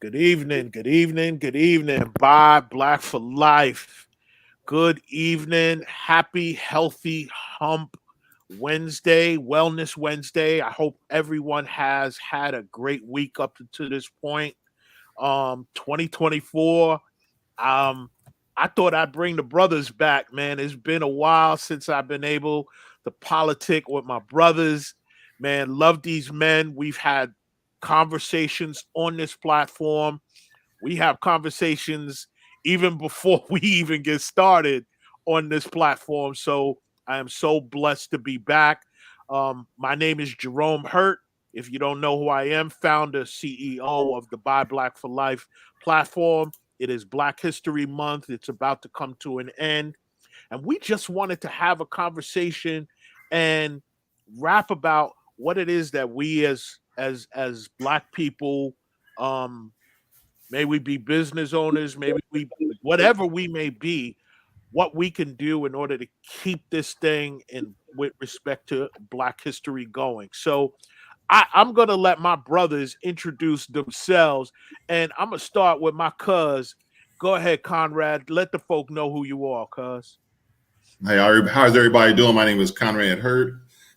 Good evening, good evening, good evening. Bye, Black for Life. Good evening. Happy, healthy hump Wednesday, Wellness Wednesday. I hope everyone has had a great week up to this point. 2024. Um, I thought I'd bring the brothers back, man. It's been a while since I've been able to politic with my brothers. Man, love these men. We've had conversations on this platform. We have conversations even before we even get started on this platform. So I am so blessed to be back. My name is Jerome Hurt. If you don't know who I am, founder, CEO of the Buy Black for Life platform. It is Black History Month. It's about to come to an end. And we just wanted to have a conversation and rap about what it is that we as black people, um, may we be business owners, maybe we whatever we may be, what we can do in order to keep this thing in with respect to black history going. So I'm gonna let my brothers introduce themselves, and I'm gonna start with my cuz. Go ahead, Conrad. Let the folk know who you are, cuz. Hey, how's everybody doing? My name is Conrad Hurt,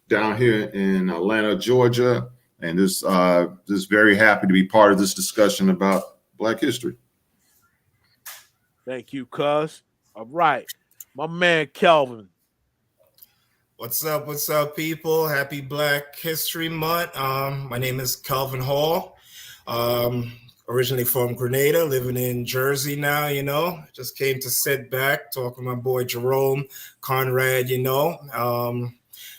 down here in Atlanta, Georgia, and just very happy to be part of this discussion about Black history. Thank you, cuz. All right, my man Kelvin. What's up? What's up, people? Happy Black History Month. My name is Calvin Hall. Originally from Grenada, living in Jersey now, Just came to sit back, talk with my boy Jerome, Conrad,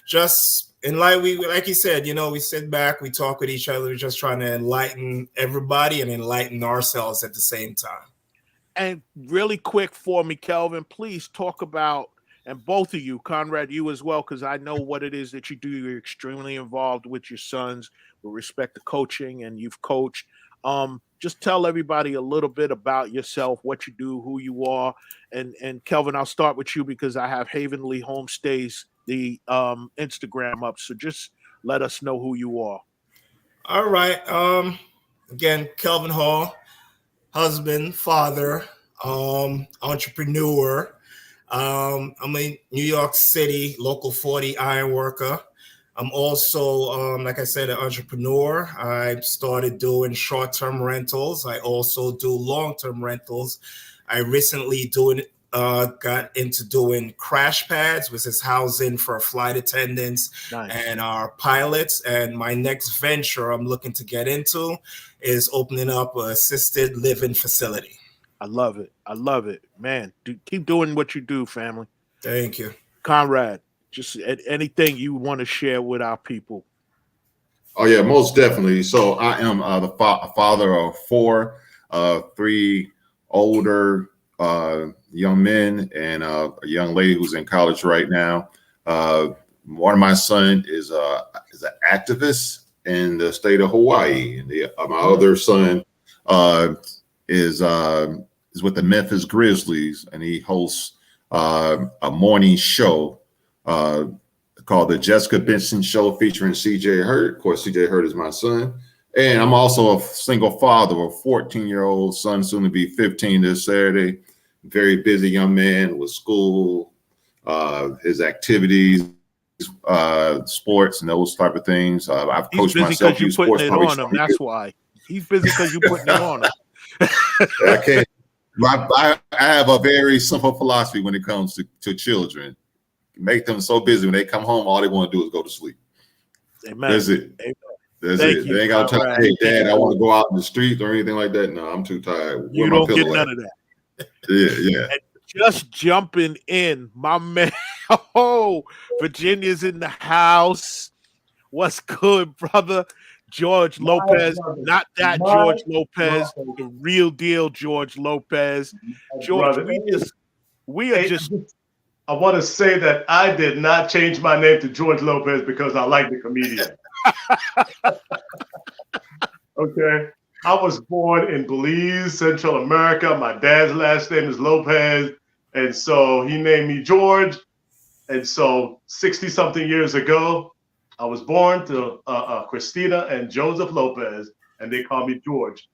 Just in light, like you said, we sit back, we talk with each other, we're just trying to enlighten everybody and enlighten ourselves at the same time. And really quick for me, Kelvin, please talk about, and both of you, Conrad, you as well, because I know what it is that you do. You're extremely involved with your sons with respect to coaching, and you've coached. Just tell everybody a little bit about yourself, what you do, who you are, and Kelvin, I'll start with you because I have Havenly Homestays, the Instagram up. So just let us know who you are. All right. Again, Kelvin Hall, husband, father, entrepreneur. I'm in New York City, local 40 iron worker. I'm also, like I said, an entrepreneur. I started doing short-term rentals. I also do long-term rentals. I recently got into doing crash pads, which is housing for flight attendants and our pilots. And my next venture I'm looking to get into is opening up an assisted living facility. I love it. I love it, man. Keep doing what you do, family. Thank you, Conrad. Just anything you want to share with our people. Oh yeah, most definitely. So I am the father of four, three older young men and a young lady who's in college right now. One of my son is an activist in the state of Hawaii, and my other son is with the Memphis Grizzlies, and he hosts a morning show called the Jessica Benson Show featuring CJ Hurt. Of course, CJ Hurt is my son. And I'm also a single father of a 14-year-old son, soon to be 15 this Saturday. Very busy young man with school, his activities, sports, and those type of things. I've coached myself. He's busy because you're putting it on him. That's why. He's busy because you're putting it on him. I can't. I have a very simple philosophy when it comes to children. Make them so busy when they come home, all they want to do is go to sleep. Amen. That's it. Amen. That's it. They ain't got time. Hey, Dad, I want to go out in the street or anything like that. No, I'm too tired. You don't get none of that. Yeah. And just jumping in, my man. Oh, Virginia's in the house. What's good, brother? George Lopez, not that George Lopez, the real deal George Lopez. George, we are just. I want to say that I did not change my name to George Lopez because I like the comedian. Okay. I was born in Belize, Central America. My dad's last name is Lopez. And so he named me George. And so 60-something years ago, I was born to Christina and Joseph Lopez, and they call me George.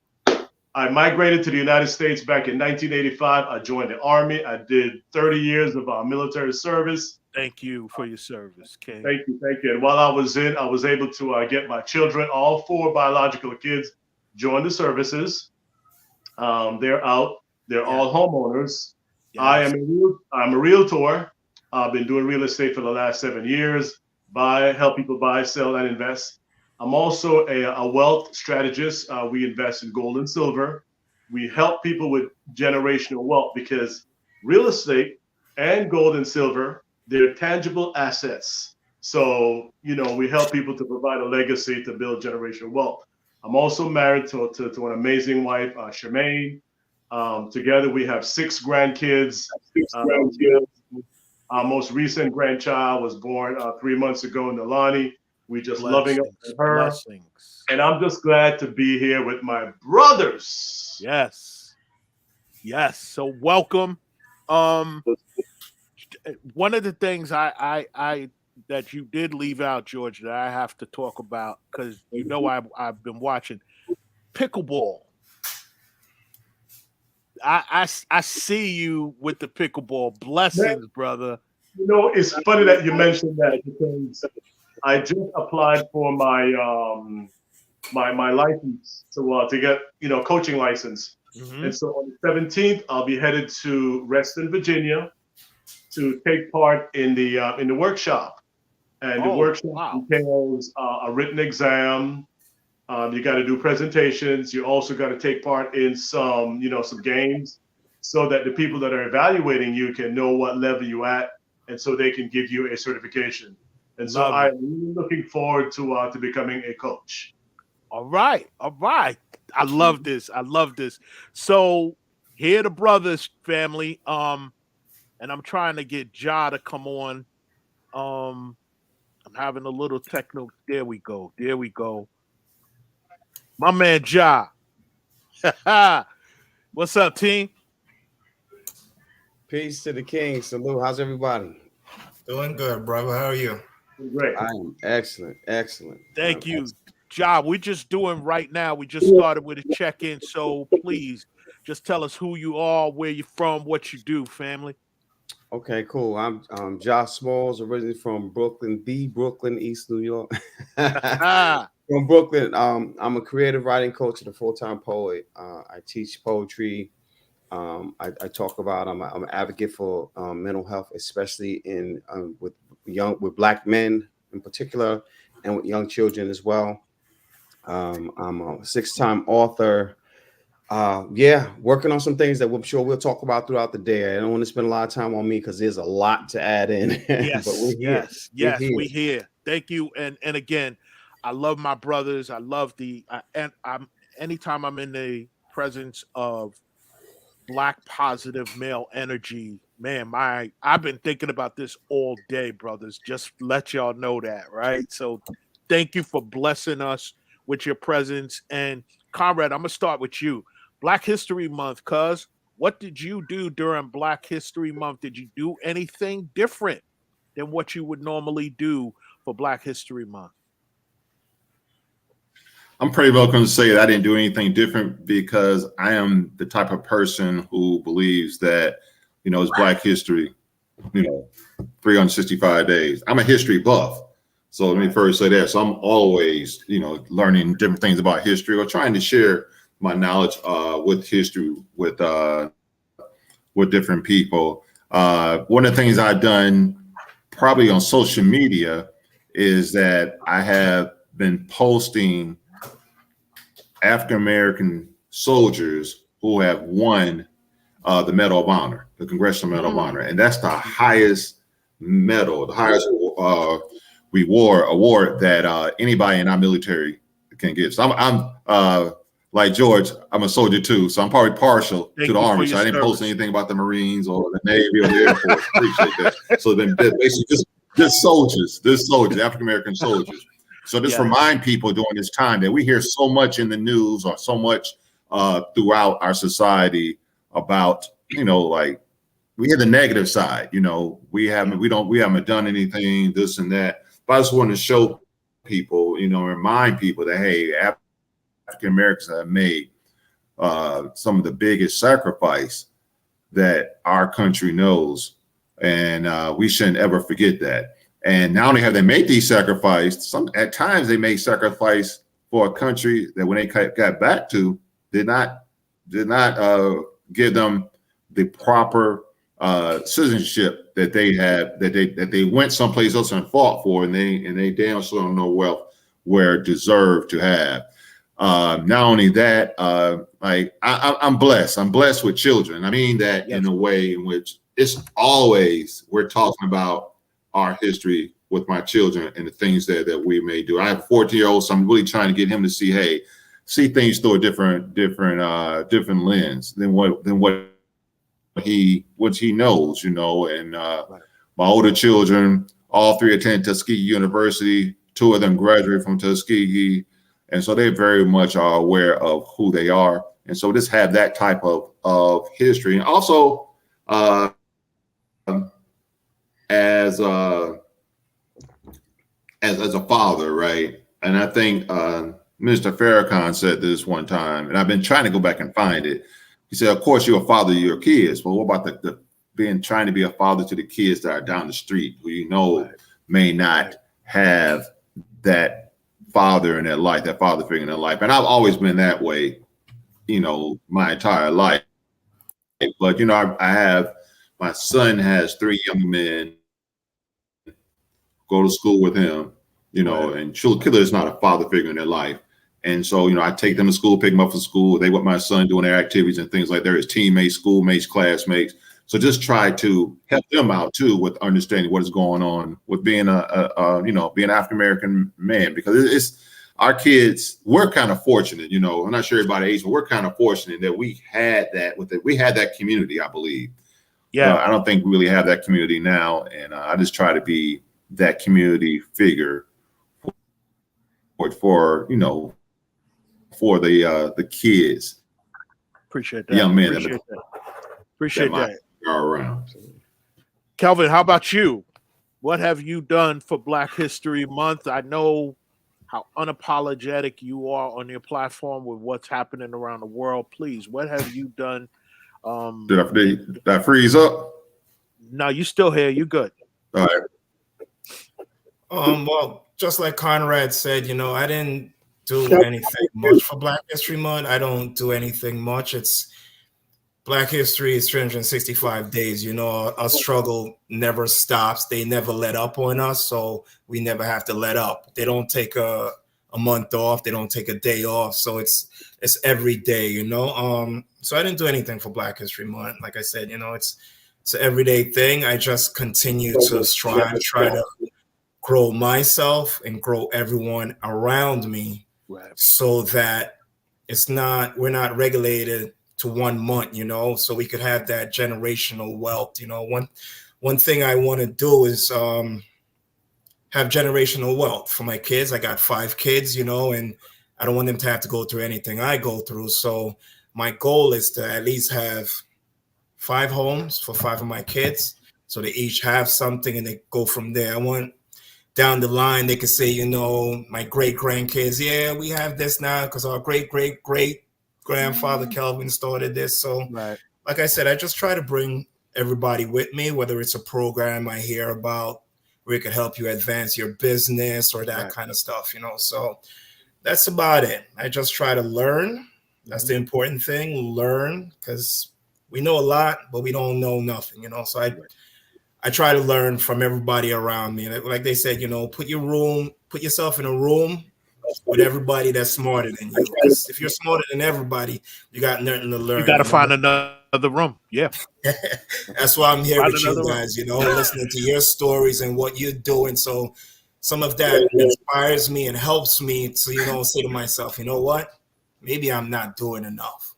I migrated to the United States back in 1985. I joined the Army. I did 30 years of military service. Thank you for your service, King. Thank you, thank you. And while I was in, I was able to get my children, all four biological kids, join the services. They're out. They're all homeowners. Yes. I'm a realtor. I've been doing real estate for the last 7 years. Help people buy, sell, and invest. I'm also a wealth strategist. We invest in gold and silver. We help people with generational wealth because real estate and gold and silver, they're tangible assets. So, we help people to provide a legacy to build generational wealth. I'm also married to an amazing wife, Charmaine. Together, we have 6 grandkids. Our most recent grandchild was born 3 months ago, Nalani. We just loving her. Blessings. And I'm just glad to be here with my brothers. Yes. Yes. So welcome. One of the things I that you did leave out, George, that I have to talk about because I've been watching pickleball. I see you with the pickleball. Blessings, brother. It's funny that you mentioned that because I just applied for my my license to get coaching license, and so on the 17th I'll be headed to Reston, Virginia, to take part in the workshop, and the workshop entails a written exam. You got to do presentations. You also got to take part in some games, so that the people that are evaluating you can know what level you at, and so they can give you a certification. And so I'm really looking forward to becoming a coach. All right. I love this. So here the brothers, family. And I'm trying to get Ja to come on. I'm having a little techno. There we go. My man Ja. What's up, team? Peace to the king. Salute. How's everybody? Doing good, brother. How are you? Great. I am excellent. Thank you. Ja, we're just doing right now. We just started with a check-in. So please just tell us who you are, where you're from, what you do, family. Okay, cool. I'm Josh Smalls, originally from Brooklyn, East New York. From Brooklyn. I'm a creative writing coach and a full-time poet. I teach poetry. I talk about. I'm an advocate for mental health, especially with Black men in particular, and with young children as well. I'm a 6-time author. Working on some things that I'm sure we'll talk about throughout the day. I don't want to spend a lot of time on me because there's a lot to add in. Yes, but we're here. Yes, we're here. Thank you. And again, I love my brothers. I love anytime I'm in the presence of Black positive male energy, man, I've been thinking about this all day, brothers. Just let y'all know that, right? So thank you for blessing us with your presence. And Conrad, I'm gonna start with you. Black History Month, cuz what did you do during Black History Month? Did you do anything different than what you would normally do for Black History Month? I'm pretty well going to say that I didn't do anything different because I am the type of person who believes that, it's Black history, 365 days. I'm a history buff. So let me first say that. So I'm always, learning different things about history or trying to share my knowledge with history with different people. One of the things I've done probably on social media is that I have been posting African-American soldiers who have won the Medal of Honor, the Congressional Medal of Honor. And that's the highest medal, the highest award that anybody in our military can get. So I'm like George, I'm a soldier too. So I'm probably partial to the Army. So I didn't post anything about the Marines or the Navy or the Air Force. Appreciate that. So then basically just soldiers, African-American soldiers. So just remind people during this time that we hear so much in the news or so much throughout our society about, like we hear the negative side, we haven't done anything, this and that. But I just want to show people, remind people that, hey, African Americans have made some of the biggest sacrifice that our country knows, and we shouldn't ever forget that. And not only have they made these sacrifices, at times they made sacrifice for a country that when they got back to did not give them the proper citizenship that they had, that they went someplace else and fought for, and they damn sure don't know where deserved to have. Not only that, I'm blessed. I'm blessed with children. I mean that in a way in which it's always we're talking about our history with my children and the things that we may do. I have a 14-year-old, so I'm really trying to get him to see things through a different lens than what he knows, And my older children, all three attend Tuskegee University. 2 of them graduated from Tuskegee. And so they very much are aware of who they are. And so just have that type of history. And also as a father, right? And I think Mr. Farrakhan said this one time, and I've been trying to go back and find it. He said, of course, you're a father to your kids, but what about the trying to be a father to the kids that are down the street who may not have that father in their life, that father figure in their life? And I've always been that way, my entire life. But, my son has 3 young men go to school with him, and Killer is not a father figure in their life. And so, I take them to school, pick them up from school. They with my son doing their activities and things like that. His teammates, schoolmates, classmates. So just try to help them out too with understanding what is going on with being being an African American man, because it's our kids. We're kind of fortunate, I'm not sure everybody age, but we're kind of fortunate that we had that we had that community, I believe. Yeah, I don't think we really have that community now, and I just try to be that community figure for the kids. Appreciate that. Young men. Appreciate that. Are around. Kelvin, how about you? What have you done for Black History Month? I know how unapologetic you are on your platform with what's happening around the world. Please, what have you done? Did I freeze up? No, you still here. You good. All right. Well, just like Conrad said, I didn't do anything much for Black History Month. I don't do anything much. It's Black history is 365 days. Our struggle never stops. They never let up on us, so we never have to let up. They don't take a month off. They don't take a day off. So it's every day, So I didn't do anything for Black History Month. Like I said, it's an everyday thing. I just continue to try to grow myself and grow everyone around me, so that we're not regulated to 1 month, so we could have that generational wealth. One thing I want to do is have generational wealth for my kids. I got 5 kids, and I don't want them to have to go through anything I go through. So my goal is to at least have 5 homes for 5 of my kids, so they each have something and they go from there. I want down the line they could say, my great grandkids, yeah, we have this now because our great grandfather Kelvin started this. So like I said, I just try to bring everybody with me, whether it's a program I hear about where it could help you advance your business or that kind of stuff, So that's about it. I just try to learn. That's the important thing, learn, because we know a lot, but we don't know nothing, So I try to learn from everybody around me. Like they said, put yourself in a room with everybody that's smarter than you. If you're smarter than everybody, you got nothing to learn. You got to find another room. Yeah. That's why I'm here with you guys, listening to your stories and what you're doing. So some of that inspires me and helps me to, say to myself, you know what? Maybe I'm not doing enough.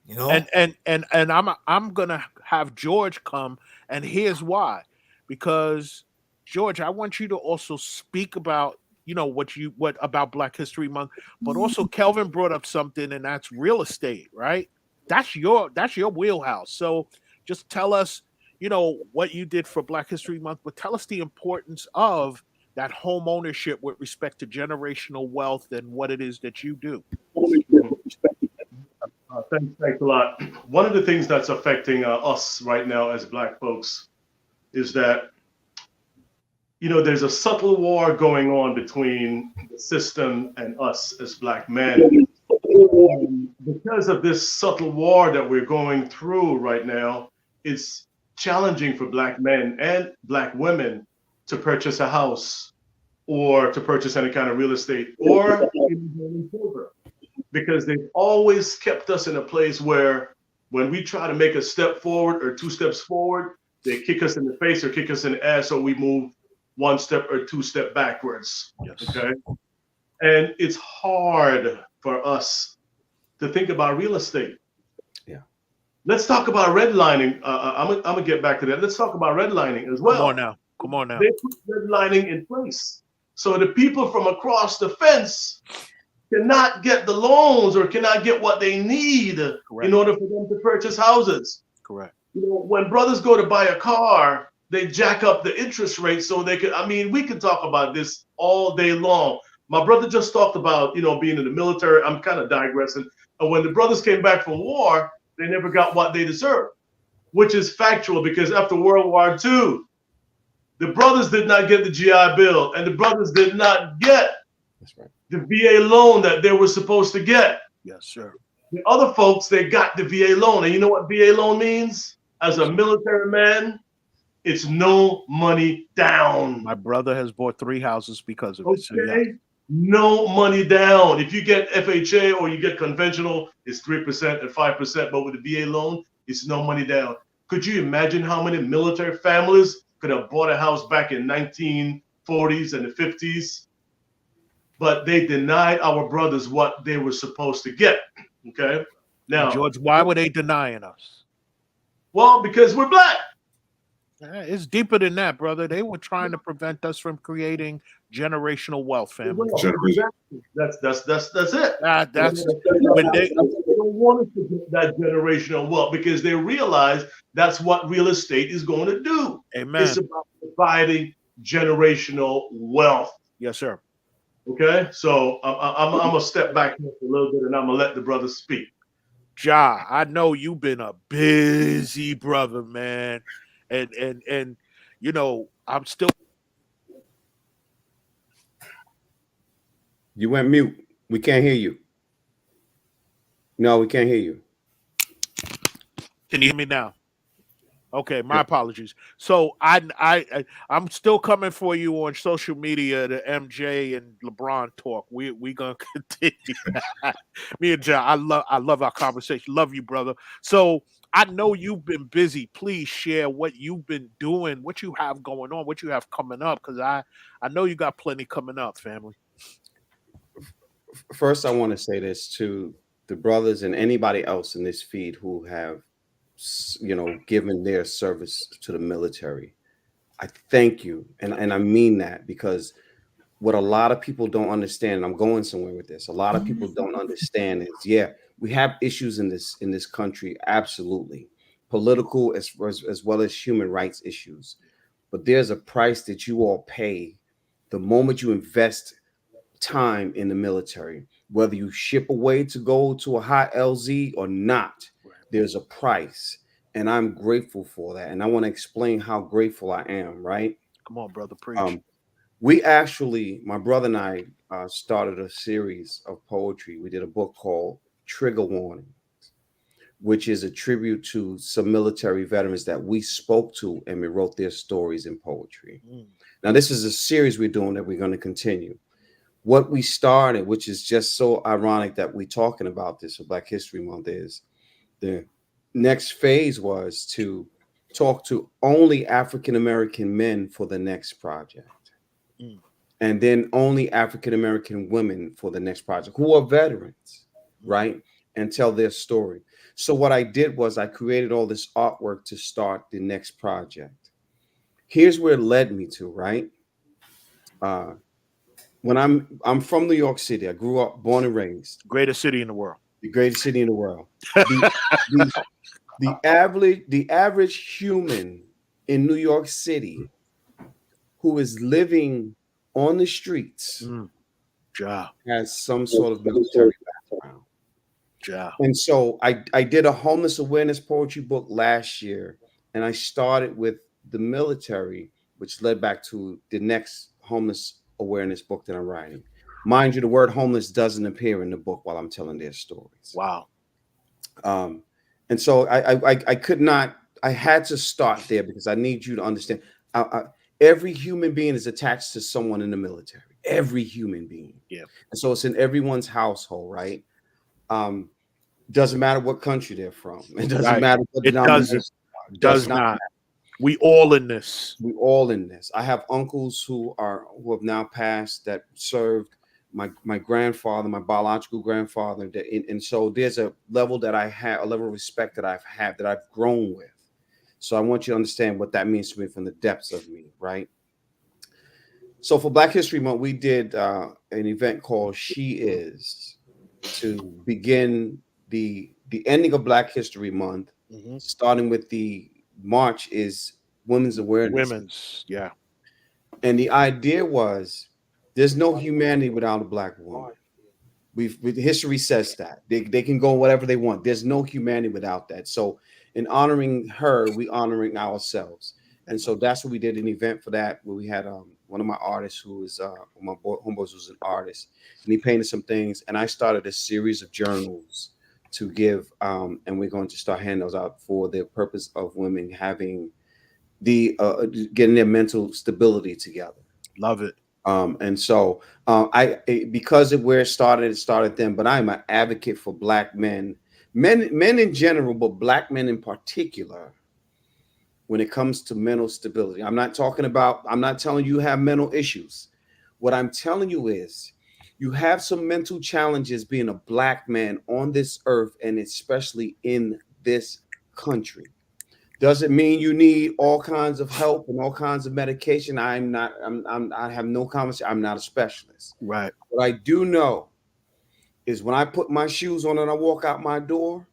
And I'm gonna have George come, and here's why. Because George, I want you to also speak about what about Black History Month, but also Kelvin brought up something, and that's real estate, right? That's your wheelhouse. So just tell us, what you did for Black History Month, but tell us the importance of that home ownership with respect to generational wealth and what it is that you do. Thanks a lot. One of the things that's affecting us right now as Black folks is that, there's a subtle war going on between the system and us as Black men. Because of this subtle war that we're going through right now, it's challenging for Black men and Black women to purchase a house or to purchase any kind of real estate or even silver, because they've always kept us in a place where when we try to make a step forward or 2 steps forward, they kick us in the face or kick us in the ass, or we move 1 step or 2 steps backwards. Yes. Okay. And it's hard for us to think about real estate. Yeah. Let's talk about redlining. I'm gonna get back to that. Let's talk about redlining as well. Come on now. They put redlining in place, so the people from across the fence cannot get the loans or cannot get what they need in order for them to purchase houses. Correct. When brothers go to buy a car, they jack up the interest rate so they could. I mean, we could talk about this all day long. My brother just talked about, being in the military. I'm kind of digressing. And when the brothers came back from war, they never got what they deserved, which is factual, because after World War II, the brothers did not get the GI Bill, and the brothers did not get the VA loan that they were supposed to get. Yes, sir. The other folks, they got the VA loan. And you know what VA loan means? As a military man, it's no money down. My brother has bought 3 houses because of it. So yeah. No money down. If you get FHA or you get conventional, it's 3% and 5%. But with the VA loan, it's no money down. Could you imagine how many military families could have bought a house back in 1940s and the 50s? But they denied our brothers what they were supposed to get. Okay. Now, George, why were they denying us? Well, because we're Black. It's deeper than that, brother. They were trying to prevent us from creating generational wealth, family. Exactly. That's it. That's when they don't want us to get that generational wealth, because they realize that's what real estate is going to do. Amen. It's about providing generational wealth. Yes, sir. Okay, so I'm gonna step back here for a little bit, and I'm gonna let the brothers speak. Ja, I know you've been a busy brother, man, and I'm still. You went mute. We can't hear you. No, we can't hear you. Can you hear me now? Okay, my apologies. So I'm still coming for you on social media, the MJ and LeBron talk. We gonna continue. Me and John, I love our conversation. Love you, brother. So I know you've been busy. Please share what you've been doing, what you have going on, what you have coming up, because I know you got plenty coming up, family. First, I want to say this to the brothers and anybody else in this feed who have, given their service to the military. I thank you. And I mean that, because what a lot of people don't understand, and I'm going somewhere with this, a lot of people don't understand is, we have issues in this country, absolutely. Political as well as human rights issues. But there's a price that you all pay the moment you invest time in the military, whether you ship away to go to a high LZ or not. There's a price, and I'm grateful for that. And I want to explain how grateful I am, right? Come on, brother, preach. We actually, my brother and I started a series of poetry. We did a book called Trigger Warnings, which is a tribute to some military veterans that we spoke to, and we wrote their stories in poetry. Now, this is a series we're doing that we're going to continue. What we started, which is just so ironic that we're talking about this for Black History Month, is the next phase was to talk to only African-American men for the next project. And then only African-American women for the next project who are veterans, right? And tell their story. So what I did was I created all this artwork to start the next project. Here's where it led me to, right? When I'm from New York City. I grew up, born and raised. Greatest city in the world. The greatest city in the world. The average human in New York City who is living on the streets has some sort of military background. Yeah. And so I did a homeless awareness poetry book last year, and I started with the military, which led back to the next homeless awareness book that I'm writing. Mind you, the word homeless doesn't appear in the book while I'm telling their stories. Wow. Um, and so I could not. I had to start there because I need you to understand. Every human being is attached to someone in the military. Every human being. Yeah. And so it's in everyone's household, right? Um, doesn't matter what country they're from. It doesn't Right. matter what It denomination. does Not. not. We all in this. We all in this. I have uncles who have now passed that served my grandfather, my biological grandfather. And so there's a level that I have, a level of respect that I've grown with. So I want you to understand what that means to me from the depths of me, right? So for Black History Month, we did an event called She Is to begin the ending of Black History Month, starting with the March is Women's Awareness. Women's, yeah. And the idea was there's no humanity without a Black woman. History says that. They can go whatever they want. There's no humanity without that. So in honoring her, we honoring ourselves. And so that's what we did an event for that, where we had one of my artists who is my boy homeboys was an artist, and he painted some things. And I started a series of journals to give, and we're going to start handing those out for the purpose of women having the getting their mental stability together. Love it. And so because of where it started then, but I'm an advocate for Black men in general, but Black men in particular, when it comes to mental stability. I'm not telling you have mental issues. What I'm telling you is you have some mental challenges being a Black man on this earth, and especially in this country. Doesn't mean you need all kinds of help and all kinds of medication. I have no comments. I'm not a specialist. Right. What I do know is when I put my shoes on and I walk out my door,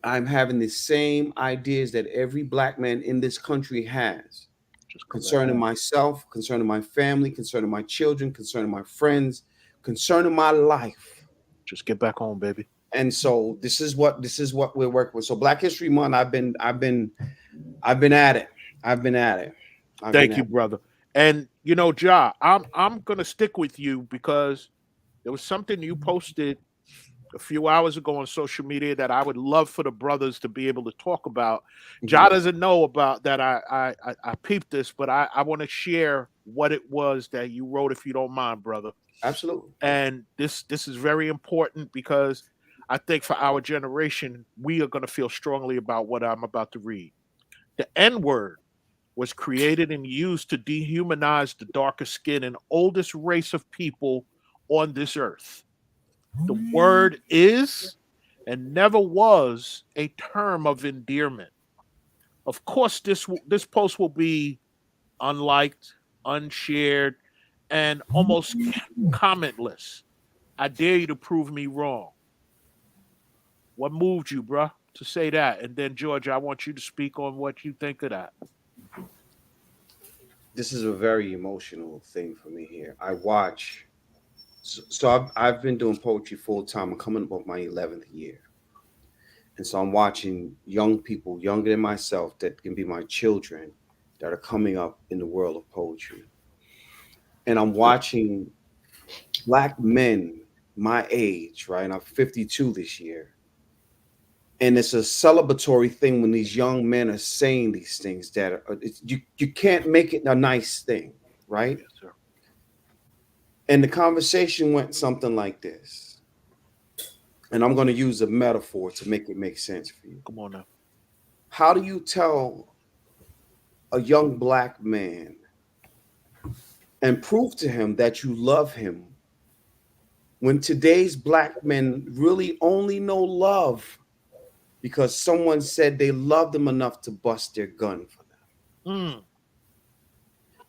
I'm having the same ideas that every Black man in this country has. Concerning myself, concerning my family, concerning my children, concerning my friends, concerning my life. Just get back home, baby. And so this is what we're working with. So Black History Month, I've been at it. Thank you, brother. And you know, Ja, I'm gonna stick with you because there was something you posted a few hours ago on social media that I would love for the brothers to be able to talk about. Ja doesn't know about that. I peeped this, but I want to share what it was that you wrote, if you don't mind, brother. Absolutely. And this is very important because I think for our generation, we are going to feel strongly about what I'm about to read. The N-word was created and used to dehumanize the darker skin and oldest race of people on this earth. The word is and never was a term of endearment. Of course, this post will be unliked, unshared, and almost commentless. I dare you to prove me wrong. What moved you, bruh, to say that? And then, George, I want you to speak on what you think of that. This is a very emotional thing for me here. I watch. So I've been doing poetry full time. I'm coming up on my 11th year. And so I'm watching young people, younger than myself, that can be my children, that are coming up in the world of poetry. And I'm watching Black men my age, right? I'm 52 this year. And it's a celebratory thing when these young men are saying these things that you can't make it a nice thing, right? Yes, sir. And the conversation went something like this. And I'm going to use a metaphor to make it make sense for you. Come on now. How do you tell a young Black man and prove to him that you love him when today's Black men really only know love because someone said they loved them enough to bust their gun for them?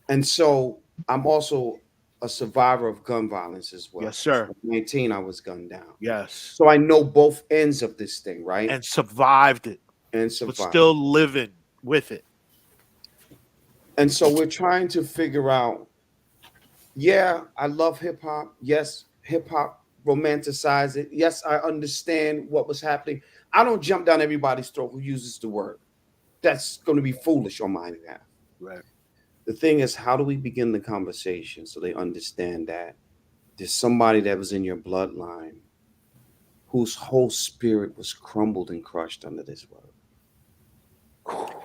And so I'm also a survivor of gun violence as well. Yes, sir. At 19, I was gunned down. Yes. So I know both ends of this thing, right? And survived it. And survived. But still living with it. And so we're trying to figure out, yeah, I love hip hop. Yes, hip hop romanticize it. Yes, I understand what was happening. I don't jump down everybody's throat who uses the word. That's going to be foolish on my behalf. Right. The thing is, how do we begin the conversation so they understand that there's somebody that was in your bloodline whose whole spirit was crumbled and crushed under this word.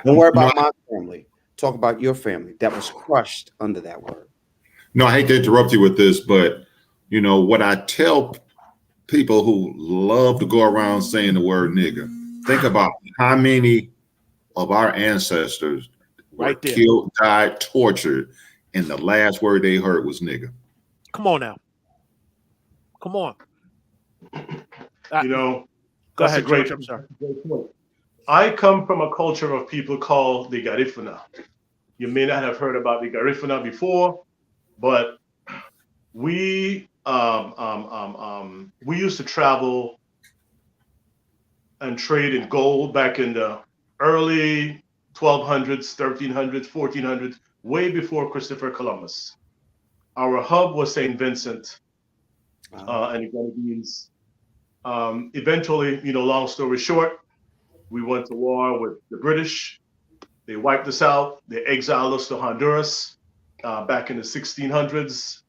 Don't worry about my family. Talk about your family that was crushed under that word. No, I hate to interrupt you with this, but you know what I tell people who love to go around saying the word nigga, think about how many of our ancestors were Right there. killed, died, tortured, and the last word they heard was nigga. Come on now. Come on. You know, Go that's ahead, a great, George. I'm sorry. great point. I come from a culture of people called the Garifuna. You may not have heard about the Garifuna before, but we used to travel and trade in gold back in the early 1200s, 1300s, 1400s, way before Christopher Columbus. Our hub was St. Vincent and the Grenadines. Eventually, you know, long story short, we went to war with the British. They wiped us out. They exiled us to Honduras back in the 1600s.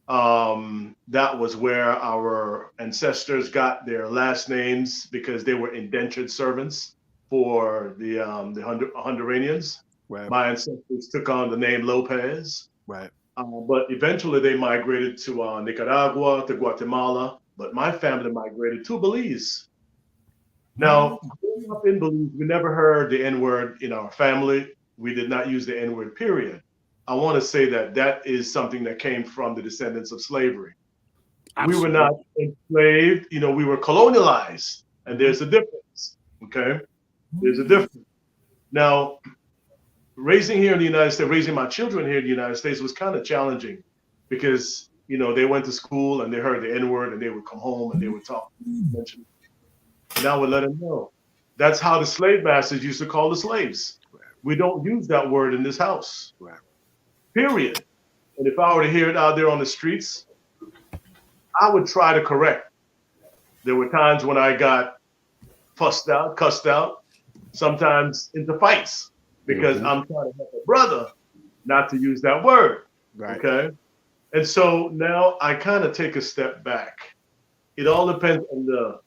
That was where our ancestors got their last names because they were indentured servants for the Honduranians. Right. My ancestors took on the name Lopez. Right. But eventually they migrated to Nicaragua, to Guatemala. But my family migrated to Belize. Now, growing up in Belize, we never heard the N-word in our family. We did not use the N-word, period. I want to say that that is something that came from the descendants of slavery. Absolutely. We were not enslaved, you know, we were colonialized. And there's a difference, okay? There's a difference. Now, raising here in the United States, raising my children here in the United States was kind of challenging because, you know, they went to school and they heard the N-word and they would come home and they would talk. And I would let them know. That's how the slave masters used to call the slaves. We don't use that word in this house. Right. Period. And if I were to hear it out there on the streets, I would try to correct. There were times when I got fussed out, cussed out, sometimes into fights because I'm trying to help a brother not to use that word. Right. Okay. And so now I kind of take a step back. It all depends on the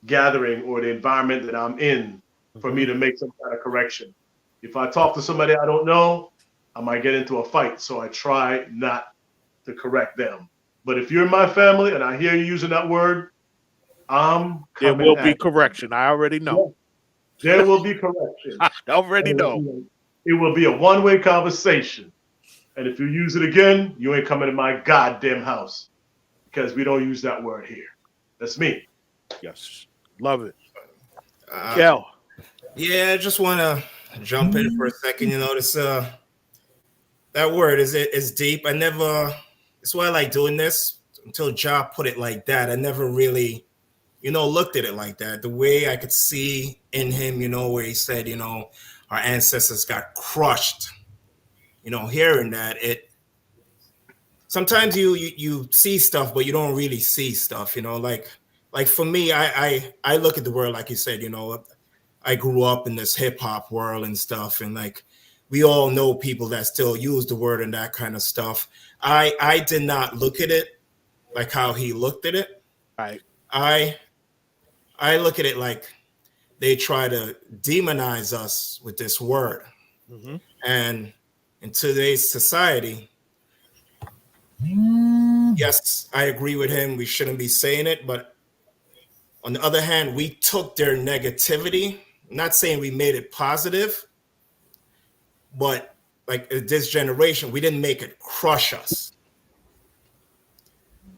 gathering or the environment that I'm in for me to make some kind of correction. If I talk to somebody I don't know, I might get into a fight. So I try not to correct them. But if you're in my family and I hear you using that word, there will be correction. I already know. Yeah, there will be correction. I already know. It will be a one-way conversation. And if you use it again, you ain't coming to my goddamn house because we don't use that word here. That's me. Yes. Love it. Kel. Yeah, I just want to jump in for a second. You know, this that word is deep. That's why I like doing this until Ja put it like that. I never really, you know, looked at it like that. The way I could see in him, you know, where he said, you know, our ancestors got crushed. You know, hearing that, sometimes you see stuff, but you don't really see stuff. You know, like for me, I look at the world like you said. You know, I grew up in this hip hop world and stuff, and like we all know people that still use the word and that kind of stuff. I did not look at it like how he looked at it. Right. I look at it like they try to demonize us with this word. Mm-hmm. And in today's society, yes, I agree with him. We shouldn't be saying it. But on the other hand, we took their negativity. I'm not saying we made it positive, but like this generation, we didn't make it crush us.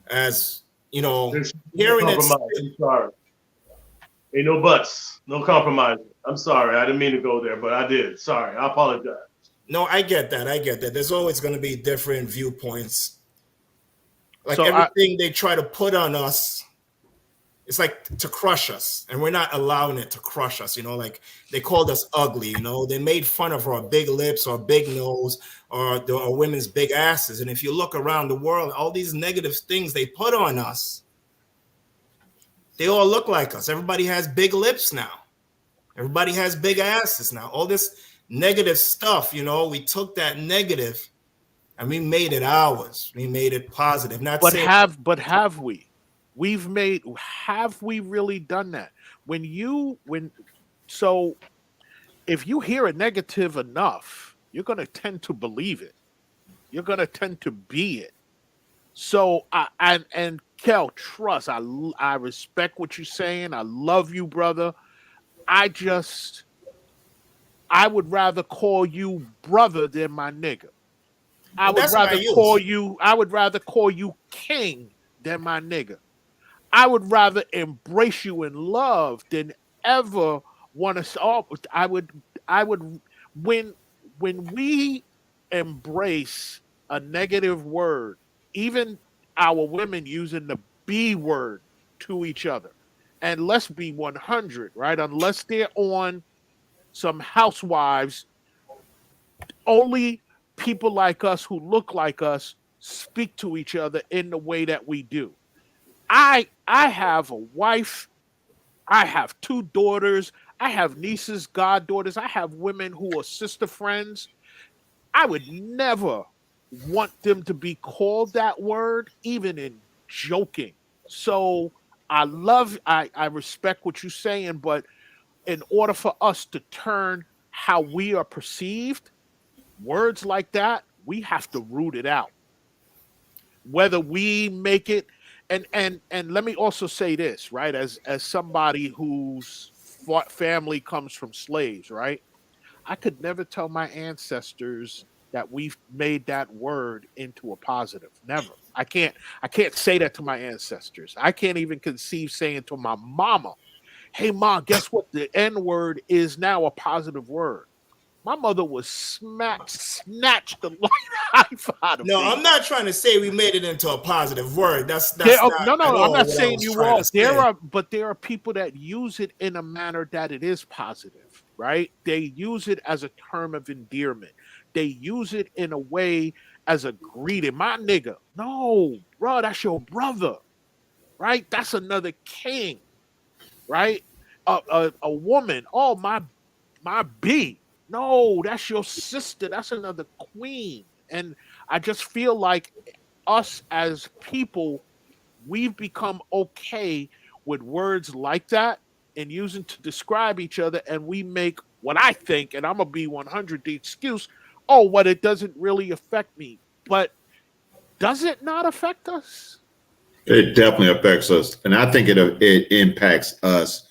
As you know, hearing it. I'm sorry. Ain't no buts, no compromise. I'm sorry. I didn't mean to go there, but I did. Sorry. I apologize. No, I get that. There's always going to be different viewpoints. Like So everything they try to put on us, it's like to crush us, and we're not allowing it to crush us. You know, like they called us ugly. You know, they made fun of our big lips, our big nose, or women's big asses. And if you look around the world, all these negative things they put on us, They all look like us. Everybody has big lips now. Everybody has big asses now. All this negative stuff, we took that negative and we made it ours. We made it positive. Not But saying have we? Have we really done that? So if you hear a negative enough, you're going to tend to believe it. You're going to tend to be it. So and Kel, trust, I respect what you're saying. I love you, brother. I would rather call you brother than my nigga. that's what I use. I would rather call you king than my nigga. I would rather embrace you in love than ever want to. Oh, I would when we embrace a negative word, even our women using the B word to each other, and let's be 100, right? Unless they're on some housewives, only people like us who look like us speak to each other in the way that we do. I have a wife. I have two daughters. I have nieces, goddaughters. I have women who are sister friends. I would never want them to be called that word, even in joking. So I respect what you're saying, but in order for us to turn how we are perceived, words like that, we have to root it out. Whether we make it, and let me also say this, right? As somebody whose family comes from slaves, right? I could never tell my ancestors that we've made that word into a positive. Never. I can't say that to my ancestors. I can't even conceive saying to my mama, "Hey mom, guess what? The N word is now a positive word." My mother was snatched the life out of No, me. I'm not trying to say we made it into a positive word. That's not No, at no, I'm all not what I saying was you trying to all. say. There are people that use it in a manner that it is positive, right? They use it as a term of endearment. They use it in a way as a greeting. My nigga, no, bro, that's your brother, right? That's another king, right? A woman, oh my B. No, that's your sister. That's another queen. And I just feel like us as people, we've become okay with words like that and using to describe each other. And we make what I think, and I'm going to be 100, the excuse, oh, what, it doesn't really affect me. But does it not affect us? It definitely affects us, and I think it impacts us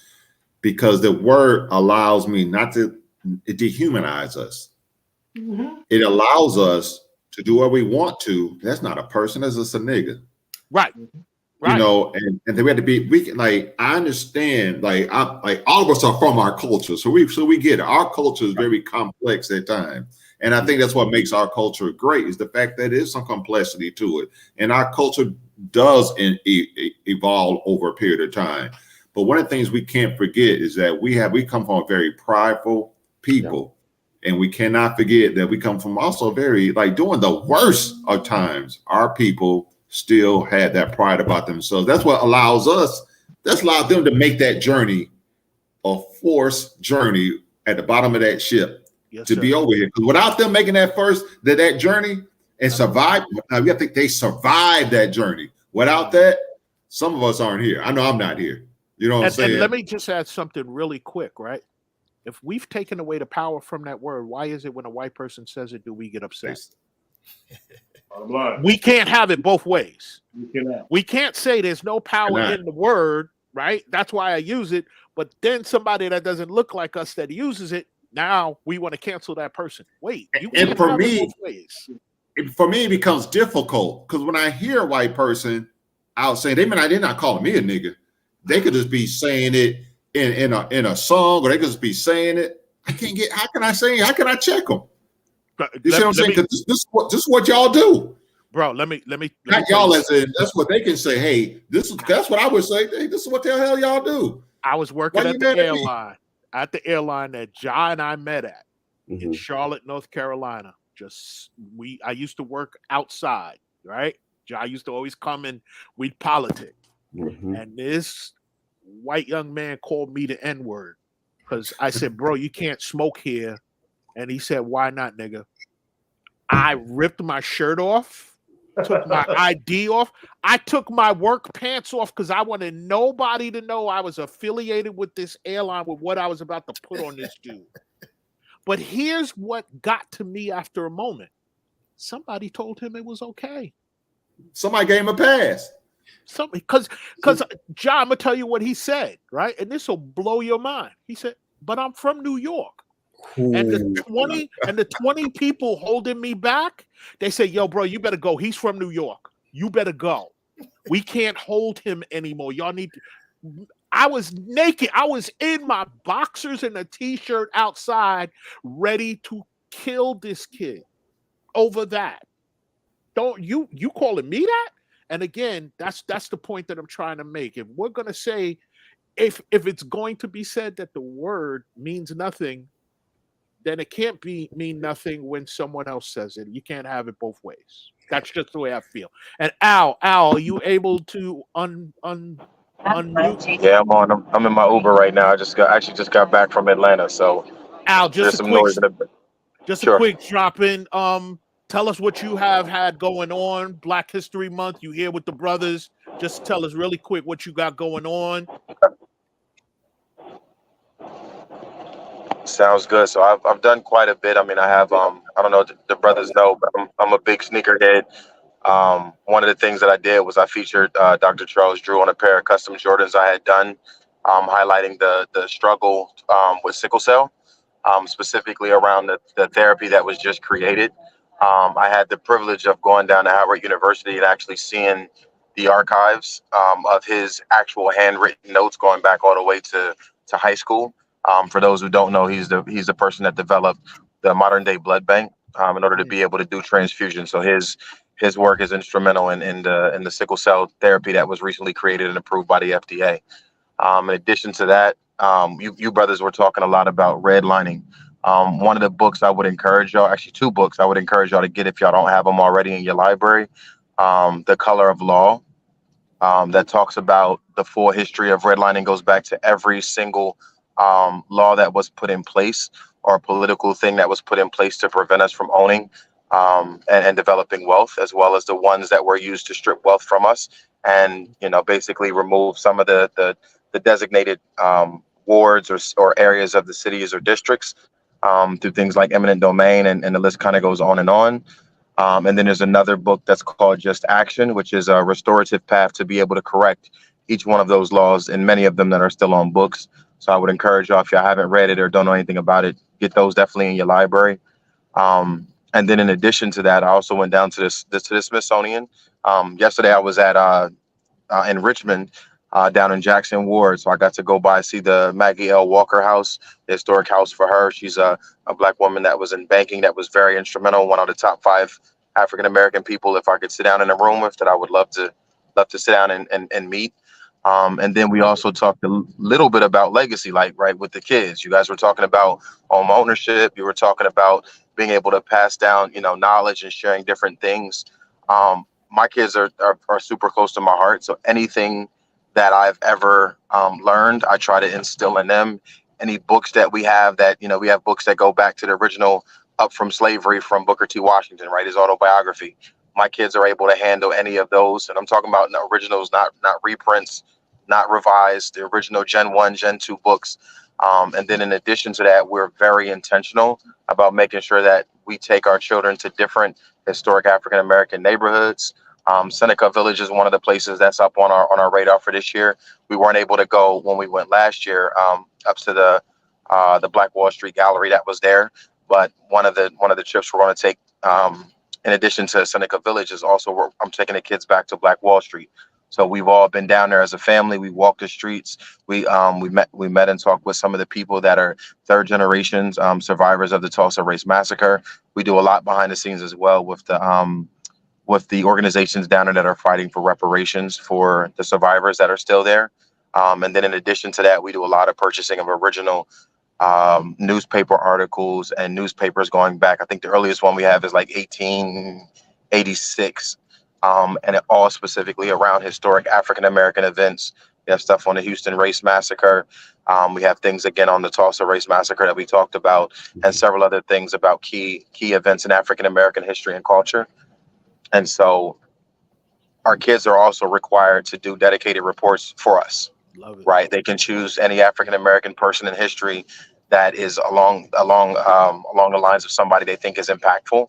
because the word allows me not to dehumanize us. Mm-hmm. It allows us to do what we want to. That's not a person. That's just a nigga. Right, right. And then we have to be. We can, like, I understand. Like all of us are from our culture, so we get it. Our culture is very complex at times, and I think that's what makes our culture great is the fact that there is some complexity to it, and our culture does evolve over a period of time. But one of the things we can't forget is that we come from a very prideful people. Yeah. And we cannot forget that we come from also very, like, during the worst of times, our people still had that pride about themselves. That's what allows us, that's allowed them to make that journey, a forced journey at the bottom of that ship, Yes, to sir. be over here. Because without them making that journey and survive, we have to, they survived that journey. Without that, some of us aren't here. I know I'm not here. You know what I'm saying? And let me just add something really quick, right? If we've taken away the power from that word, why is it when a white person says it, do we get upset? We can't have it both ways. We can't say there's no power in the word, right? That's why I use it. But then somebody that doesn't look like us that uses it, now we want to cancel that person. Wait, you can't have it both ways. For me, it becomes difficult because when I hear a white person out saying, they're not calling me a nigga. They could just be saying it in a song, or they could just be saying it. I can't get. How can I say? How can I check them? You see what I'm saying? Because this is what y'all do, bro. Let me not y'all as in. That's what they can say. Hey, that's what I would say. Hey, this is what the hell y'all do. I was working at the airline. At the airline that Ja and I met at in Charlotte, North Carolina. I used to work outside, right? Ja used to always come and we'd politic. And this white young man called me the N-word because I said, bro, you can't smoke here. And he said, why not, nigga? I ripped my shirt off, took my ID off. I took my work pants off because I wanted nobody to know I was affiliated with this airline with what I was about to put on this dude. But here's what got to me after a moment. Somebody told him it was okay. Somebody gave him a pass. Because John, I'm gonna tell you what he said, right? And this will blow your mind. He said, but I'm from New York. And the 20 people holding me back, they say, yo, bro, you better go. He's from New York. You better go. We can't hold him anymore. Y'all need to. I was naked. I was in my boxers and a t-shirt outside, ready to kill this kid over that. Don't you calling me that? And again, that's the point that I'm trying to make. If we're gonna say, if it's going to be said that the word means nothing, then it can't mean nothing when someone else says it. You can't have it both ways. That's just the way I feel. And Al, are you able to unmute? Yeah, I'm on. I'm in my Uber right now. I just got back from Atlanta, so Al, there's some noise in the. just a Sure. quick drop in. Tell us what you have had going on. Black History Month. You here with the brothers? Just tell us really quick what you got going on. Sounds good. So I've done quite a bit. I mean, I have I don't know if the brothers know, but I'm a big sneakerhead. One of the things that I did was I featured Dr. Charles Drew on a pair of custom Jordans I had done, highlighting the struggle with sickle cell, specifically around the therapy that was just created. I had the privilege of going down to Howard University and actually seeing the archives of his actual handwritten notes going back all the way to high school. For those who don't know, he's the person that developed the modern day blood bank in order to be able to do transfusion. So his work is instrumental in the sickle cell therapy that was recently created and approved by the FDA. In addition to that, you brothers were talking a lot about redlining. One of the books I would encourage y'all, actually two books I would encourage y'all to get if y'all don't have them already in your library. The Color of Law, that talks about the full history of redlining, goes back to every single law that was put in place or political thing that was put in place to prevent us from owning and developing wealth, as well as the ones that were used to strip wealth from us and basically remove some of the designated wards or areas of the cities or districts through things like eminent domain, and the list kind of goes on and on. And then there's another book that's called Just Action, which is a restorative path to be able to correct each one of those laws, and many of them that are still on books. So I would encourage y'all, if y'all haven't read it or don't know anything about it, get those definitely in your library. And then in addition to that, I also went down to the Smithsonian. Yesterday I was at in Richmond, down in Jackson Ward. So I got to go by see the Maggie L. Walker House, the historic house for her. She's a Black woman that was in banking that was very instrumental, one of the top 5 African American people, if I could sit down in a room with, that I would love to sit down and meet. And then we also talked a little bit about legacy, like right with the kids. You guys were talking about home ownership. You were talking about being able to pass down, knowledge and sharing different things. My kids are super close to my heart. So anything that I've ever learned, I try to instill in them. Any books that we have we have books that go back to the original Up From Slavery from Booker T. Washington, right? His autobiography. My kids are able to handle any of those. And I'm talking about the originals, not reprints, not revised, the original Gen 1, Gen 2 books. And then in addition to that, we're very intentional about making sure that we take our children to different historic African American neighborhoods. Seneca Village is one of the places that's up on our radar for this year. We weren't able to go when we went last year up to the Black Wall Street Gallery that was there. But one of the trips we're going to take, in addition to Seneca Village, is also I'm taking the kids back to Black Wall Street. So we've all been down there as a family. We walked the streets. We met and talked with some of the people that are third generations survivors of the Tulsa Race Massacre. We do a lot behind the scenes as well with the organizations down there that are fighting for reparations for the survivors that are still there. And then in addition to that, we do a lot of purchasing of original newspaper articles and newspapers going back. I think the earliest one we have is like 1886. And it all specifically around historic African American events We have stuff on the Houston Race Massacre. We have things again on the Tulsa Race Massacre that we talked about, and several other things about key events in African American history and culture. And so our kids are also required to do dedicated reports for us. Love it. Right? They can choose any African American person in history that is along the lines of somebody they think is impactful.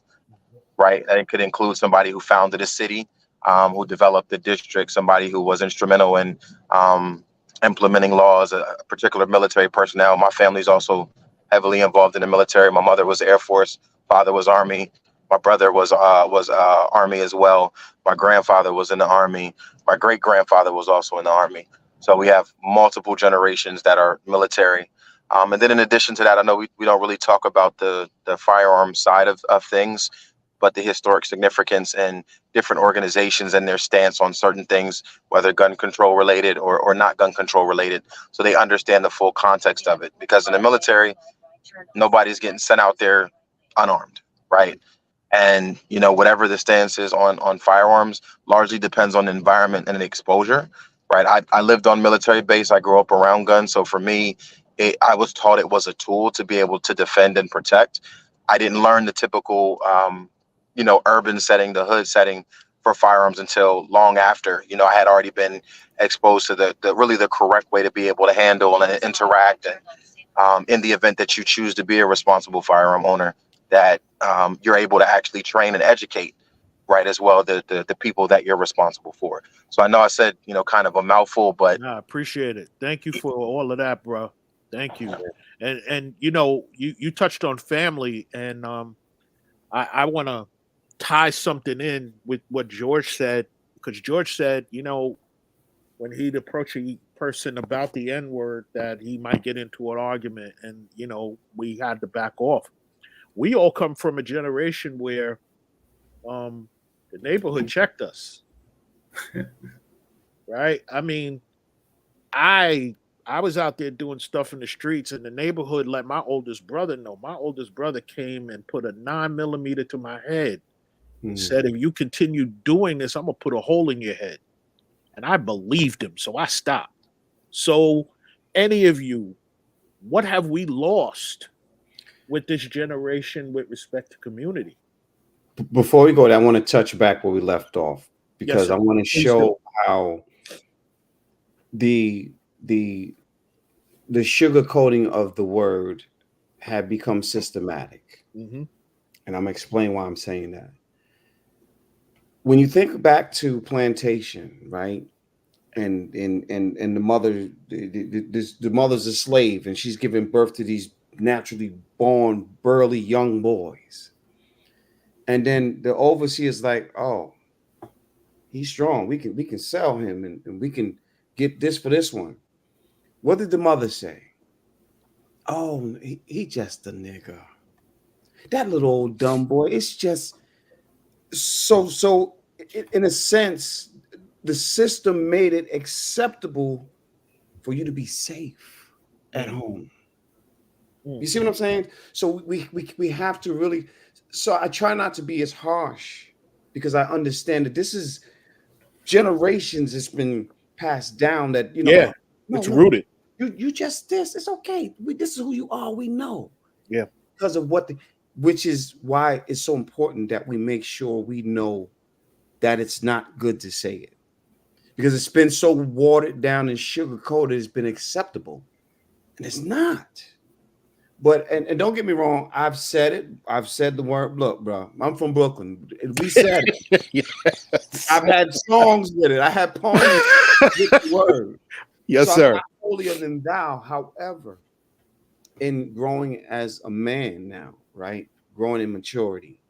Right? And it could include somebody who founded a city, who developed the district, somebody who was instrumental in implementing laws, a particular military personnel. My family's also heavily involved in the military. My mother was Air Force, father was Army. My brother was Army as well. My grandfather was in the Army. My great grandfather was also in the Army. So we have multiple generations that are military. And then in addition to that, I know we don't really talk about the firearm side of things, but the historic significance and different organizations and their stance on certain things, whether gun control related or not gun control related, so they understand the full context of it. Because in the military, nobody's getting sent out there unarmed, right? And whatever the stance is on firearms largely depends on the environment and the exposure, right? I lived on military base. I grew up around guns, so for me, I was taught it was a tool to be able to defend and protect. I didn't learn the typical urban setting, the hood setting for firearms until long after I had already been exposed to the correct way to be able to handle and interact, and in the event that you choose to be a responsible firearm owner, that you're able to actually train and educate, right, as well, the people that you're responsible for. So I know I said kind of a mouthful, but I appreciate it. Thank you for all of that, bro. Thank you. And you touched on family, and I want to tie something in with what George said, because George said, when he'd approach a person about the N word, that he might get into an argument, and we had to back off. We all come from a generation where the neighborhood checked us, right? I mean, I was out there doing stuff in the streets, and the neighborhood let my oldest brother know. My oldest brother came and put a 9mm to my head and said, if you continue doing this, I'm gonna put a hole in your head. And I believed him, so I stopped. So, any of you, what have we lost with this generation with respect to community? Before we go there, I want to touch back where we left off, because I want to show how the sugarcoating of the word had become systematic. Mm-hmm. And I'm going to explain why I'm saying that. When you think back to plantation, right? And the mother, the mother's a slave, and she's giving birth to these naturally born burly young boys. And then the overseer's like, oh, he's strong. We can sell him, and we can get this for this one. What did the mother say? Oh, he just a nigga. That little old dumb boy. It's just so in a sense, the system made it acceptable for you to be safe at home. You see what I'm saying? So we have to really. So I try not to be as harsh, because I understand that this is generations. It's been passed down. That it's rooted. You just this. It's okay. This is who you are. We know. Yeah. Because of which is why it's so important that we make sure we know that it's not good to say it, because it's been so watered down and sugar coated. It's been acceptable, and it's not. But and don't get me wrong, I've said it. I've said the word. Look, bro, I'm from Brooklyn. We said it. Yes. I've had songs with it. I had poems with the word. Yes, so sir. I'm not holier than thou. However, in growing as a man now, right, growing in maturity,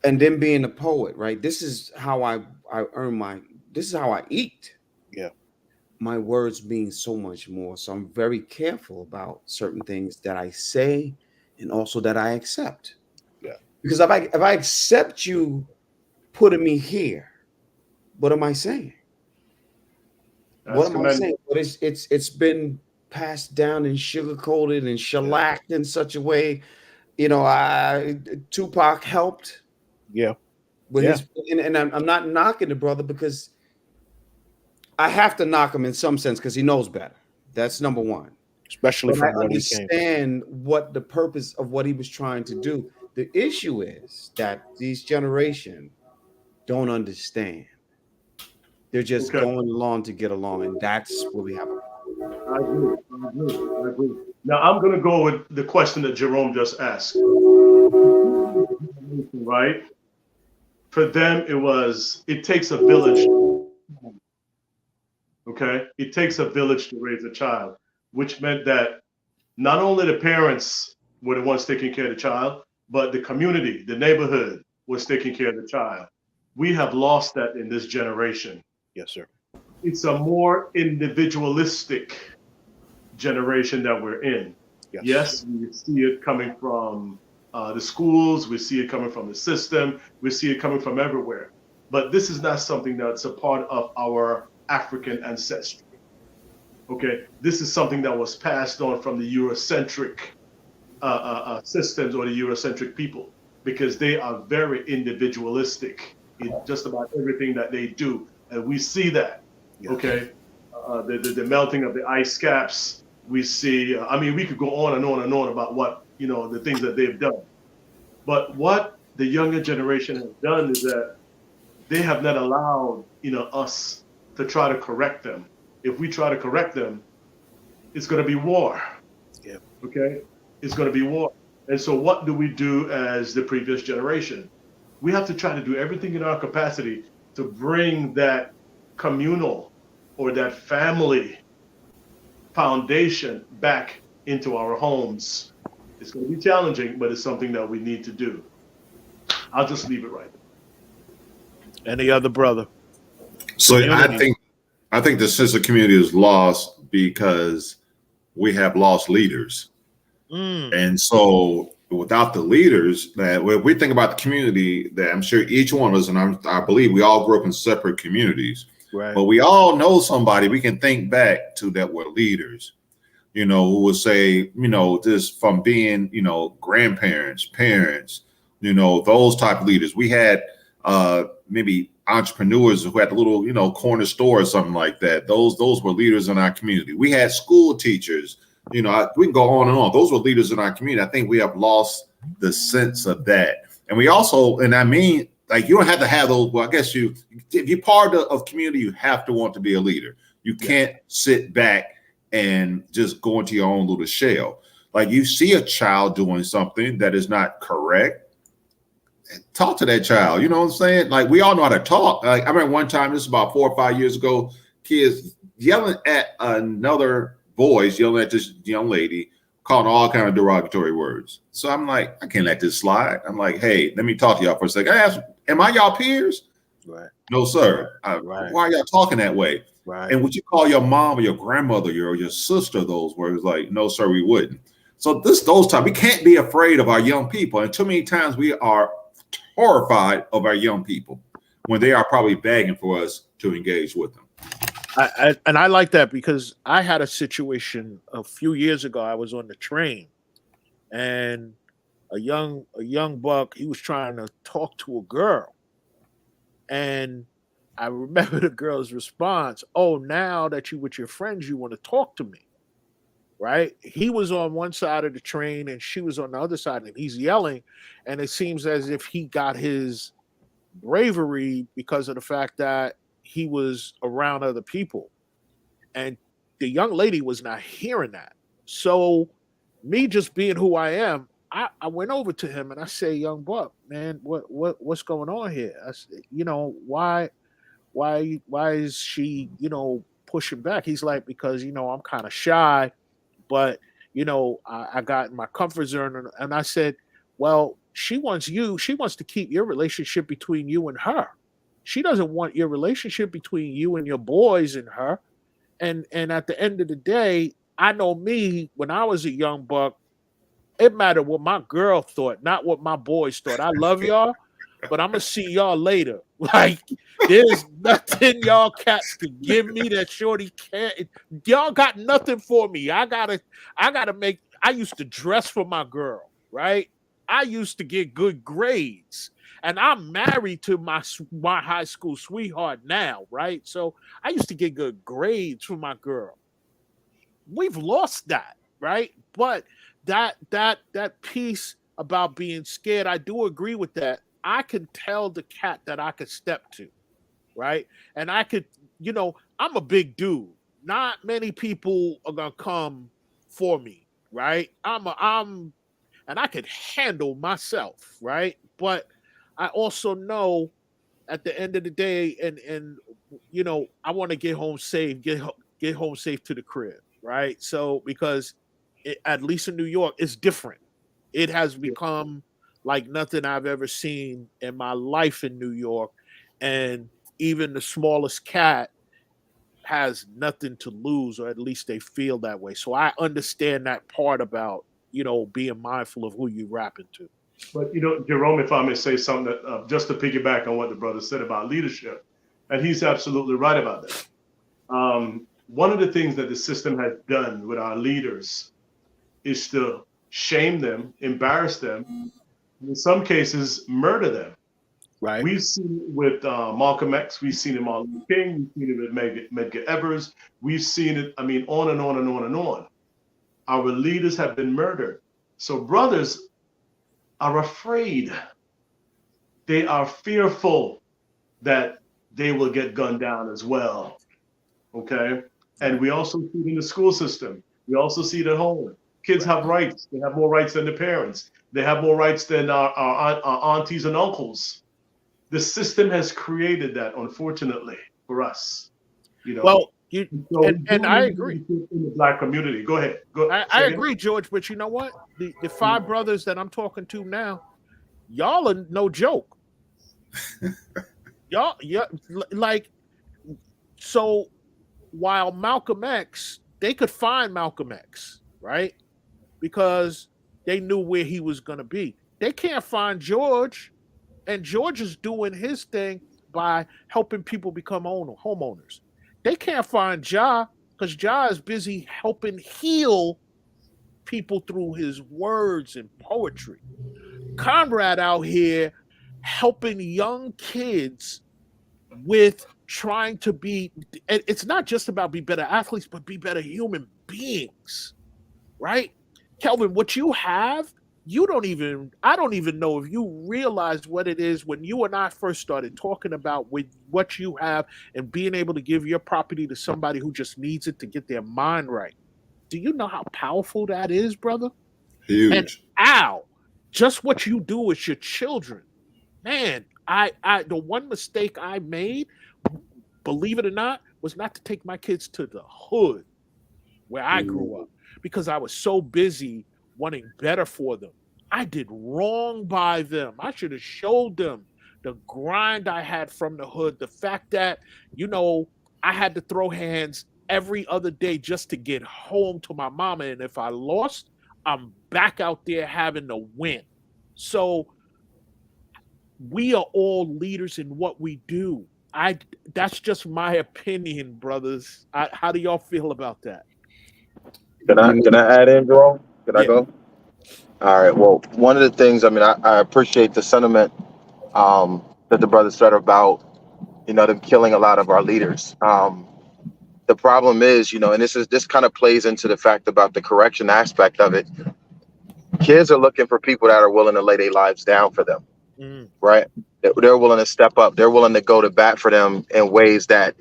and then being a poet, right, this is how I earn my. This is how I eat. Yeah. My words mean so much more. So I'm very careful about certain things that I say, and also that I accept. Yeah. Because if I accept you putting me here, what am I saying? What am I saying? But it's been passed down and sugar coated and shellacked in such a way. Tupac helped. Yeah. With his, and I'm not knocking the brother, because I have to knock him in some sense because he knows better. That's number one. Especially But from I what he came. understand what the purpose of what he was trying to do. The issue is that these generation don't understand. They're just Okay. going along to get along, and that's where we have a I agree. I agree. I agree. Now I'm going to go with the question that Jerome just asked. Right? For them, it takes a village. Okay? It takes a village to raise a child, which meant that not only the parents were the ones taking care of the child, but the community, the neighborhood was taking care of the child. We have lost that in this generation. Yes, sir. It's a more individualistic generation that we're in. Yes, we see it coming from the schools, we see it coming from the system, we see it coming from everywhere. But this is not something that's a part of our African ancestry. Okay, this is something that was passed on from the Eurocentric systems or the Eurocentric people, because they are very individualistic in just about everything that they do, and we see that. Yes. Okay, the melting of the ice caps. We see. I mean, we could go on and on and on about what the things that they've done. But what the younger generation has done is that they have not allowed us to try to correct them. If we try to correct them, it's going to be war. Yeah. Okay, it's going to be war. And so, what do we do as the previous generation? We have to try to do everything in our capacity to bring that communal or that family foundation back into our homes. It's going to be challenging, but it's something that we need to do. I'll just leave it right there. Any other brother? So Community. I think the sense of community is lost because we have lost leaders. And so without the leaders, that when we think about the community, that I'm sure each one of us, and I believe we all grew up in separate communities, Right. but we all know somebody we can think back to that were leaders, who would say, just from being, grandparents, parents, those type of leaders. We had maybe entrepreneurs who had a little, corner store or something like that. Those were leaders in our community. We had school teachers. We can go on and on. Those were leaders in our community. I think we have lost the sense of that. And we also, and I mean, like, you don't have to have those. Well, I guess if you're part of community, you have to want to be a leader. You can't sit back and just go into your own little shell. Like, you see a child doing something that is not correct, talk to that child. You know what I'm saying? Like, we all know how to talk. Like, I remember one time, this is about 4 or 5 years ago, kids yelling at another boys, yelling at this young lady, calling all kind of derogatory words. So I'm like, I can't let this slide. I'm like, hey, let me talk to y'all for a second. I asked, am I y'all peers? Right. No, sir. Right. Why are y'all talking that way? Right. And would you call your mom or your grandmother or your sister those words? Like, no, sir, we wouldn't. So those times, we can't be afraid of our young people. And too many times we are horrified of our young people when they are probably begging for us to engage with them. I like that, because I had a situation a few years ago. I was on the train, and a young buck, he was trying to talk to a girl, and I remember the girl's response, "Oh, now that you with your friends, you want to talk to me." Right? He was on one side of the train and she was on the other side, and he's yelling, and it seems as if he got his bravery because of the fact that he was around other people. And the young lady was not hearing that. So, me just being who I am, I went over to him and I say, "Young buck, man, what's going on here?" I said, why is she, pushing back? He's like, "Because, I'm kind of shy, but, I got in my comfort zone." And I said, "Well, she wants to keep your relationship between you and her. She doesn't want your relationship between you and your boys and her. And at the end of the day, I know me when I was a young buck, it mattered what my girl thought, not what my boys thought. I love y'all, but I'm gonna see y'all later. Like, there's nothing y'all cats can give me that shorty can't. Y'all got nothing for me. I gotta make. I used to dress for my girl, right? I used to get good grades. And I'm married to my high school sweetheart now, right? So I used to get good grades from my girl. We've lost that, right? But that piece about being scared, I do agree with that. I can tell the cat that I could step to, right? And I could, I'm a big dude. Not many people are gonna come for me, right? And I could handle myself, right? But I also know at the end of the day, and I want to get home safe, get home safe to the crib, right? So because at least in New York, it's different. It has become like nothing I've ever seen in my life in New York, and even the smallest cat has nothing to lose, or at least they feel that way. So I understand that part about being mindful of who you rap into. But Jerome, if I may say something that just to piggyback on what the brother said about leadership, and he's absolutely right about that. One of the things that the system has done with our leaders is to shame them, embarrass them, in some cases, murder them. Right. We've seen it with Malcolm X. We've seen it with Martin Luther King. We've seen it with Medgar Evers. We've seen it, on and on and on and on. Our leaders have been murdered. So brothers are afraid. They are fearful that they will get gunned down as well. Okay? And we also see it in the school system. We also see it at home. Kids have rights. They have more rights than their parents. They have more rights than our aunties and uncles. The system has created that, unfortunately, for us. Well, and I agree. In the Black community. Go ahead. I agree, George, but you know what? The five brothers that I'm talking to now, y'all are no joke. y'all, like, so while Malcolm X, they could find Malcolm X, right? Because they knew where he was going to be. They can't find George, and George is doing his thing by helping people become homeowners. They can't find Ja because Ja is busy helping heal people through his words and poetry. Conrad out here helping young kids with trying to be, and it's not just about be better athletes, but be better human beings, right? Kelvin, what you have, I don't even know if you realize what it is when you and I first started talking about with what you have and being able to give your property to somebody who just needs it to get their mind right. Do you know how powerful that is, brother? Huge. And just what you do with your children. Man, I the one mistake I made, believe it or not, was not to take my kids to the hood where I grew up because I was so busy wanting better for them. I did wrong by them. I should have showed them the grind I had from the hood, the fact that, I had to throw hands every other day just to get home to my mama. And if I lost, I'm back out there having to win. So we are all leaders in what we do. That's just my opinion, brothers. How do y'all feel about that? Can I add in, Jerome? Can I Yeah. go? All right. Well, one of the things, I appreciate the sentiment that the brother said about, them killing a lot of our leaders. The problem is, and this kind of plays into the fact about the correction aspect of it. Kids are looking for people that are willing to lay their lives down for them, right? They're willing to step up. They're willing to go to bat for them in ways that,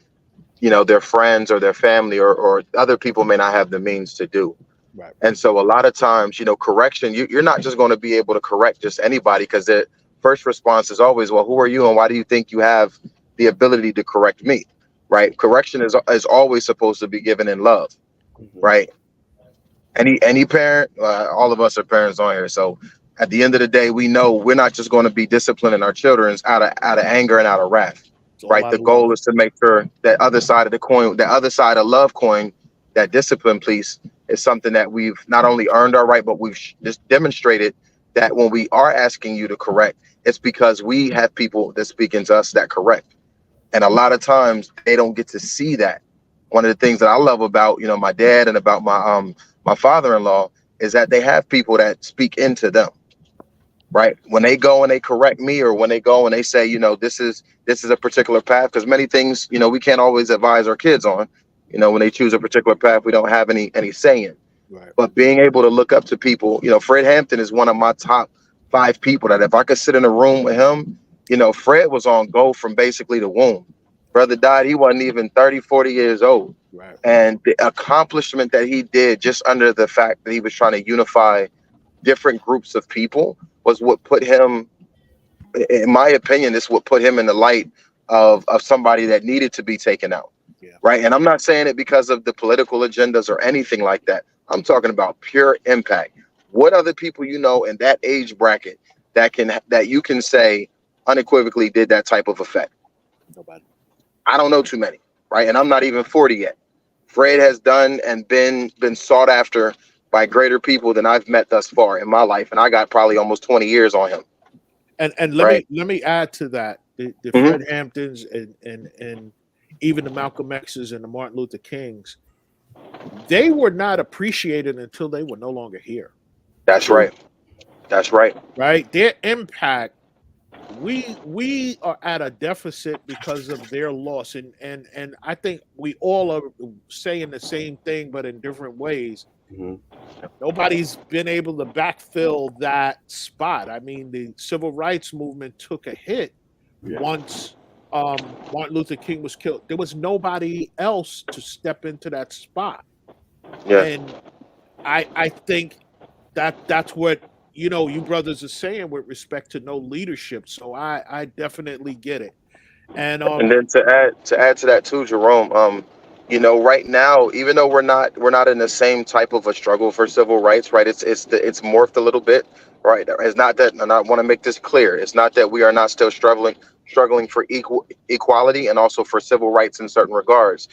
their friends or their family or other people may not have the means to do. Right. And so a lot of times, correction, you're not just going to be able to correct just anybody, because the first response is always, well, who are you and why do you think you have the ability to correct me? Right. Correction is always supposed to be given in love. Right. Any parent, all of us are parents on here. So at the end of the day, we know we're not just going to be disciplining our children out of anger and out of wrath. Right. The goal is to make sure that other side of the coin, the other side of love coin, that discipline piece is something that we've not only earned our right, but we've just demonstrated that when we are asking you to correct, it's because we have people that speaking to us that correct. And a lot of times they don't get to see that. One of the things that I love about, my dad and about my father-in-law is that they have people that speak into them. right? When they go and they correct me, or when they go and they say, you know, this is a particular path, because many things, you know, we can't always advise our kids on. You know, when they choose a particular path, we don't have any say in. Right. But being able to look up to people, you know, Fred Hampton is one of my top 5 people that if I could sit in a room with him, you know, Fred was on go from basically the womb. Brother died, he wasn't even 30, 40 years old. Right. And the accomplishment that he did just under the fact that he was trying to unify different groups of people was what put him, in my opinion, this would put him in the light of somebody that needed to be taken out. Yeah. Right. And I'm not saying it because of the political agendas or anything like that. I'm talking about pure impact. What other people you know in that age bracket that you can say unequivocally did that type of effect? Nobody. I don't know too many. Right. And I'm not even 40 yet. Fred has done and been sought after by greater people than I've met thus far in my life. And I got probably almost 20 years on him. And Right. let me add to that. The Mhm. Fred Hamptons and even the Malcolm X's and the Martin Luther Kings, they were not appreciated until they were no longer here. That's right. That's right. Right? Their impact, we are at a deficit because of their loss. And I think we all are saying the same thing, but in different ways. Mhm. Nobody's been able to backfill that spot. I mean, the civil rights movement took a hit once Martin Luther King was killed. There was nobody else to step into that spot. Yeah. And I think that's what, you know, you brothers are saying with respect to no leadership. So I definitely get it. And And then to add to that too, Jerome, you know, right now, even though we're not in the same type of a struggle for civil rights, right? It's morphed a little bit, right? It's not that, and I want to make this clear. It's not that we are not still struggling for equality and also for civil rights in certain regards,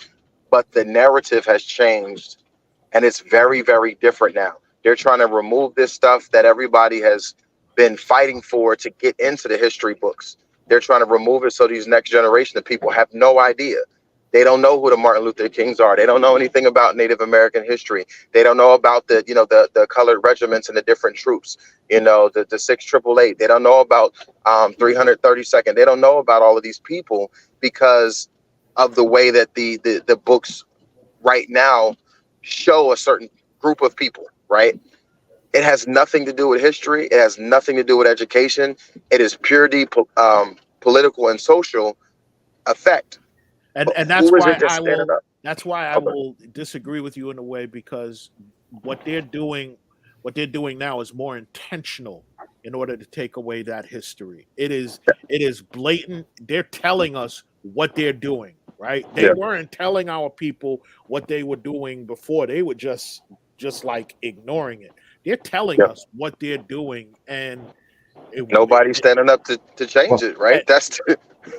but the narrative has changed, and it's very, very different now. They're trying to remove this stuff that everybody has been fighting for to get into the history books. They're trying to remove it so these next generation of people have no idea. They don't know who the Martin Luther Kings are. They don't know anything about Native American history. They don't know about the, you know, the colored regiments and the different troops, you know, the 688. They don't know about 332nd. They don't know about all of these people because of the way that the books right now show a certain group of people, right? It has nothing to do with history. It has nothing to do with education. It is purely political and social effect. and Who that's is why it that's standing up? that's why I Okay. will disagree with you in a way, because what they're doing now is more intentional in order to take away that history. It is blatant. They're telling us what they're doing, right? They Yeah. weren't telling our people what they were doing before. They were just like ignoring it. They're telling Yeah. us what they're doing, and Nobody's standing up to change Well, it, right?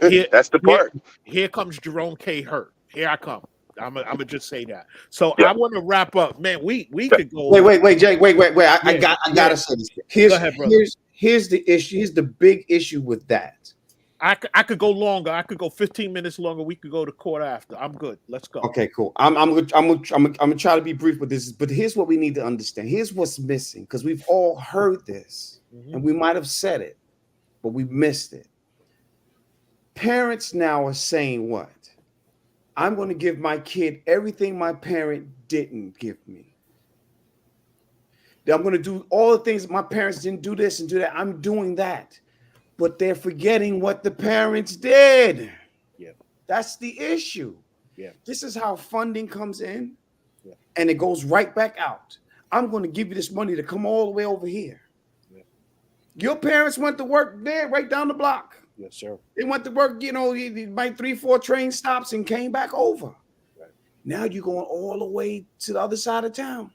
here, That's the here, part. here comes Jerome K. Hurt. Here I come. I'm gonna just say that. So Yeah. I want to wrap up, man. We Yeah. could go. wait, Jay, wait. I Yeah, gotta yeah. say this. Go ahead, brother. Here's the issue. Here's the big issue with that. I could go longer. I could go 15 minutes longer. We could go to court after. I'm good. Let's go. Okay, cool. I'm gonna try to be brief with this, but here's what we need to understand. Here's what's missing, because we've all heard this, and we might have said it, but we missed it. Parents now are saying what? I'm going to give my kid everything my parent didn't give me. I'm going to do all the things my parents didn't do, this and do that. I'm doing that. But they're forgetting what the parents did. Yeah. That's the issue. Yeah. This is how funding comes in, yeah, and it goes right back out. I'm going to give you this money to come all the way over here. Yeah. Your parents went to work there right down the block. Yes, sir. They went to work, you know, by 3-4 train stops and came back over. Right. Now you're going all the way to the other side of town,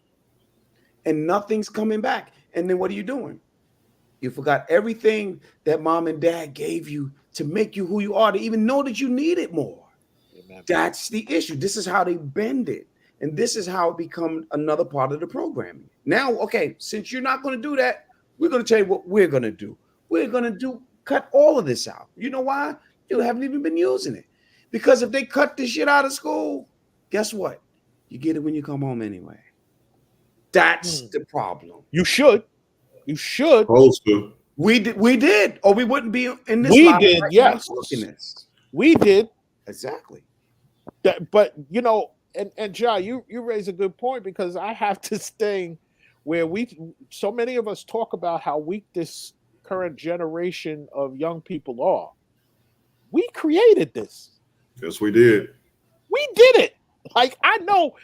and nothing's coming back. And then what are you doing? You forgot everything that mom and dad gave you to make you who you are, to even know that you needed more. Amen. That's the issue. This is how they bend it. And this is how it becomes another part of the programming. Now, okay, since you're not going to do that, we're going to tell you what we're going to do. We're going to cut all of this out. You know why? You haven't even been using it. Because if they cut this shit out of school, guess what? You get it when you come home anyway. That's the problem. You should. Supposed to. We did, or we wouldn't be in this We live did, right now yes. talking this. We did. Exactly. But and John, you raise a good point, because I have this thing where so many of us talk about how weak this current generation of young people are. We created this. Yes, we did. We did it. Like, I know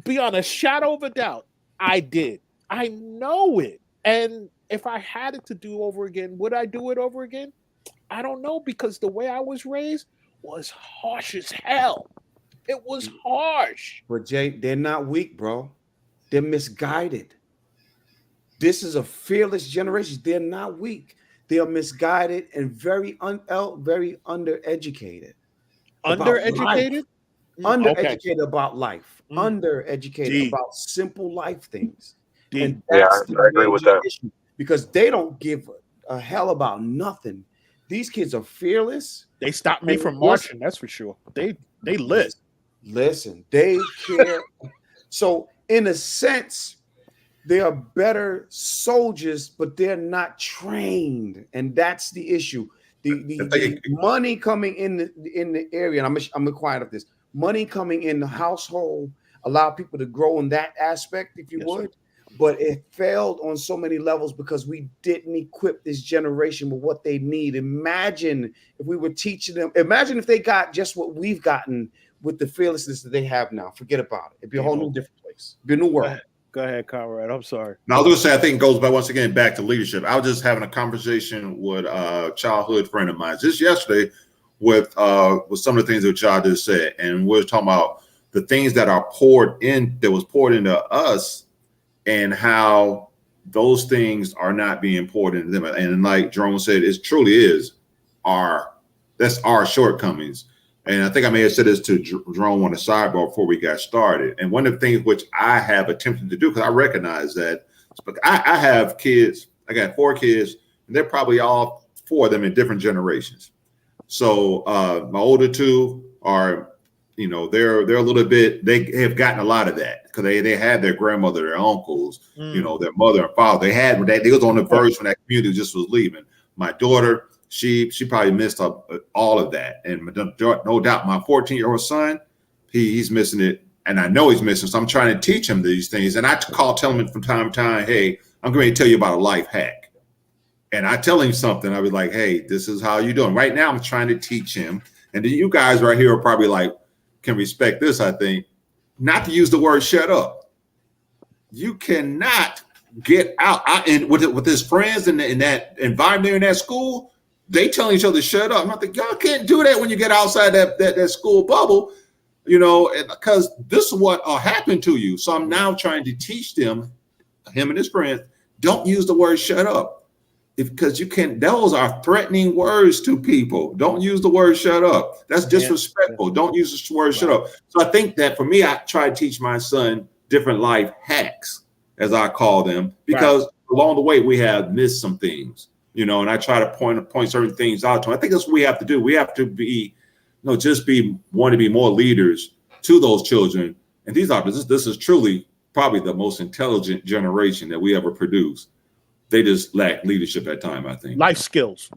beyond a shadow of a doubt, I did. I know it. And if I had it to do over again, would I do it over again? I don't know, because the way I was raised was harsh as hell. It was harsh. But Jay, they're not weak, bro. They're misguided. This is a fearless generation. They're not weak. They are misguided and very undereducated. Undereducated? Undereducated about life. Undereducated Deep. about simple life things. Deep. And Yeah, that's the I agree with that. issue, because they don't give a hell about nothing. These kids are fearless. They stopped me from marching, that's for sure. They lit. Listen, they care. So in a sense, they are better soldiers, but they're not trained, and that's the issue. The money coming in the area, and I'm quiet of this. Money coming in the household allow people to grow in that aspect, if you would. Sir. But it failed on so many levels because we didn't equip this generation with what they need. Imagine if we were teaching them. Imagine if they got just what we've gotten with the fearlessness that they have now. Forget about it. It'd be a whole new different place. It'd be a new world. Go ahead, Conrad. I'm sorry. Now, I was going to say, I think it goes back once again back to leadership. I was just having a conversation with a childhood friend of mine just yesterday with some of the things that y'all just said, and we're talking about the things that are poured into us, and how those things are not being poured into them. And like Jerome said, it truly is that's our shortcomings. And I think I may have said this to Jerome on the sidebar before we got started. And one of the things which I have attempted to do, because I recognize that I have kids, I got 4 kids, and they're probably all 4 of them in different generations. So my older 2 are, they're a little bit, they have gotten a lot of that because they had their grandmother, their uncles, their mother and father. They was on the verge when that community just was leaving. My daughter, she probably missed all of that. And no doubt my 14-year-old son, he's missing it. And I know he's missing. So I'm trying to teach him these things. And I tell him from time to time, hey, I'm going to tell you about a life hack. And I tell him something. I was like, hey, this is how you doing. Right now, I'm trying to teach him. And then you guys right here are probably like, can respect this, I think, not to use the word shut up. You cannot get out. And with his friends in that environment in that school, they telling each other to shut up. I'm like, y'all can't do that when you get outside that school bubble, because this is what happened to you. So I'm now trying to teach them, him and his friends, don't use the word shut up. Because you can't, those are threatening words to people. Don't use the word shut up. That's disrespectful. Don't use the word shut up. So I think that for me, I try to teach my son different life hacks, as I call them, because along the way we have missed some things, and I try to point certain things out to him. I think that's what we have to do. We have to be, want to be more leaders to those children. And this is truly probably the most intelligent generation that we ever produced. They just lack leadership at time, I think. Life skills.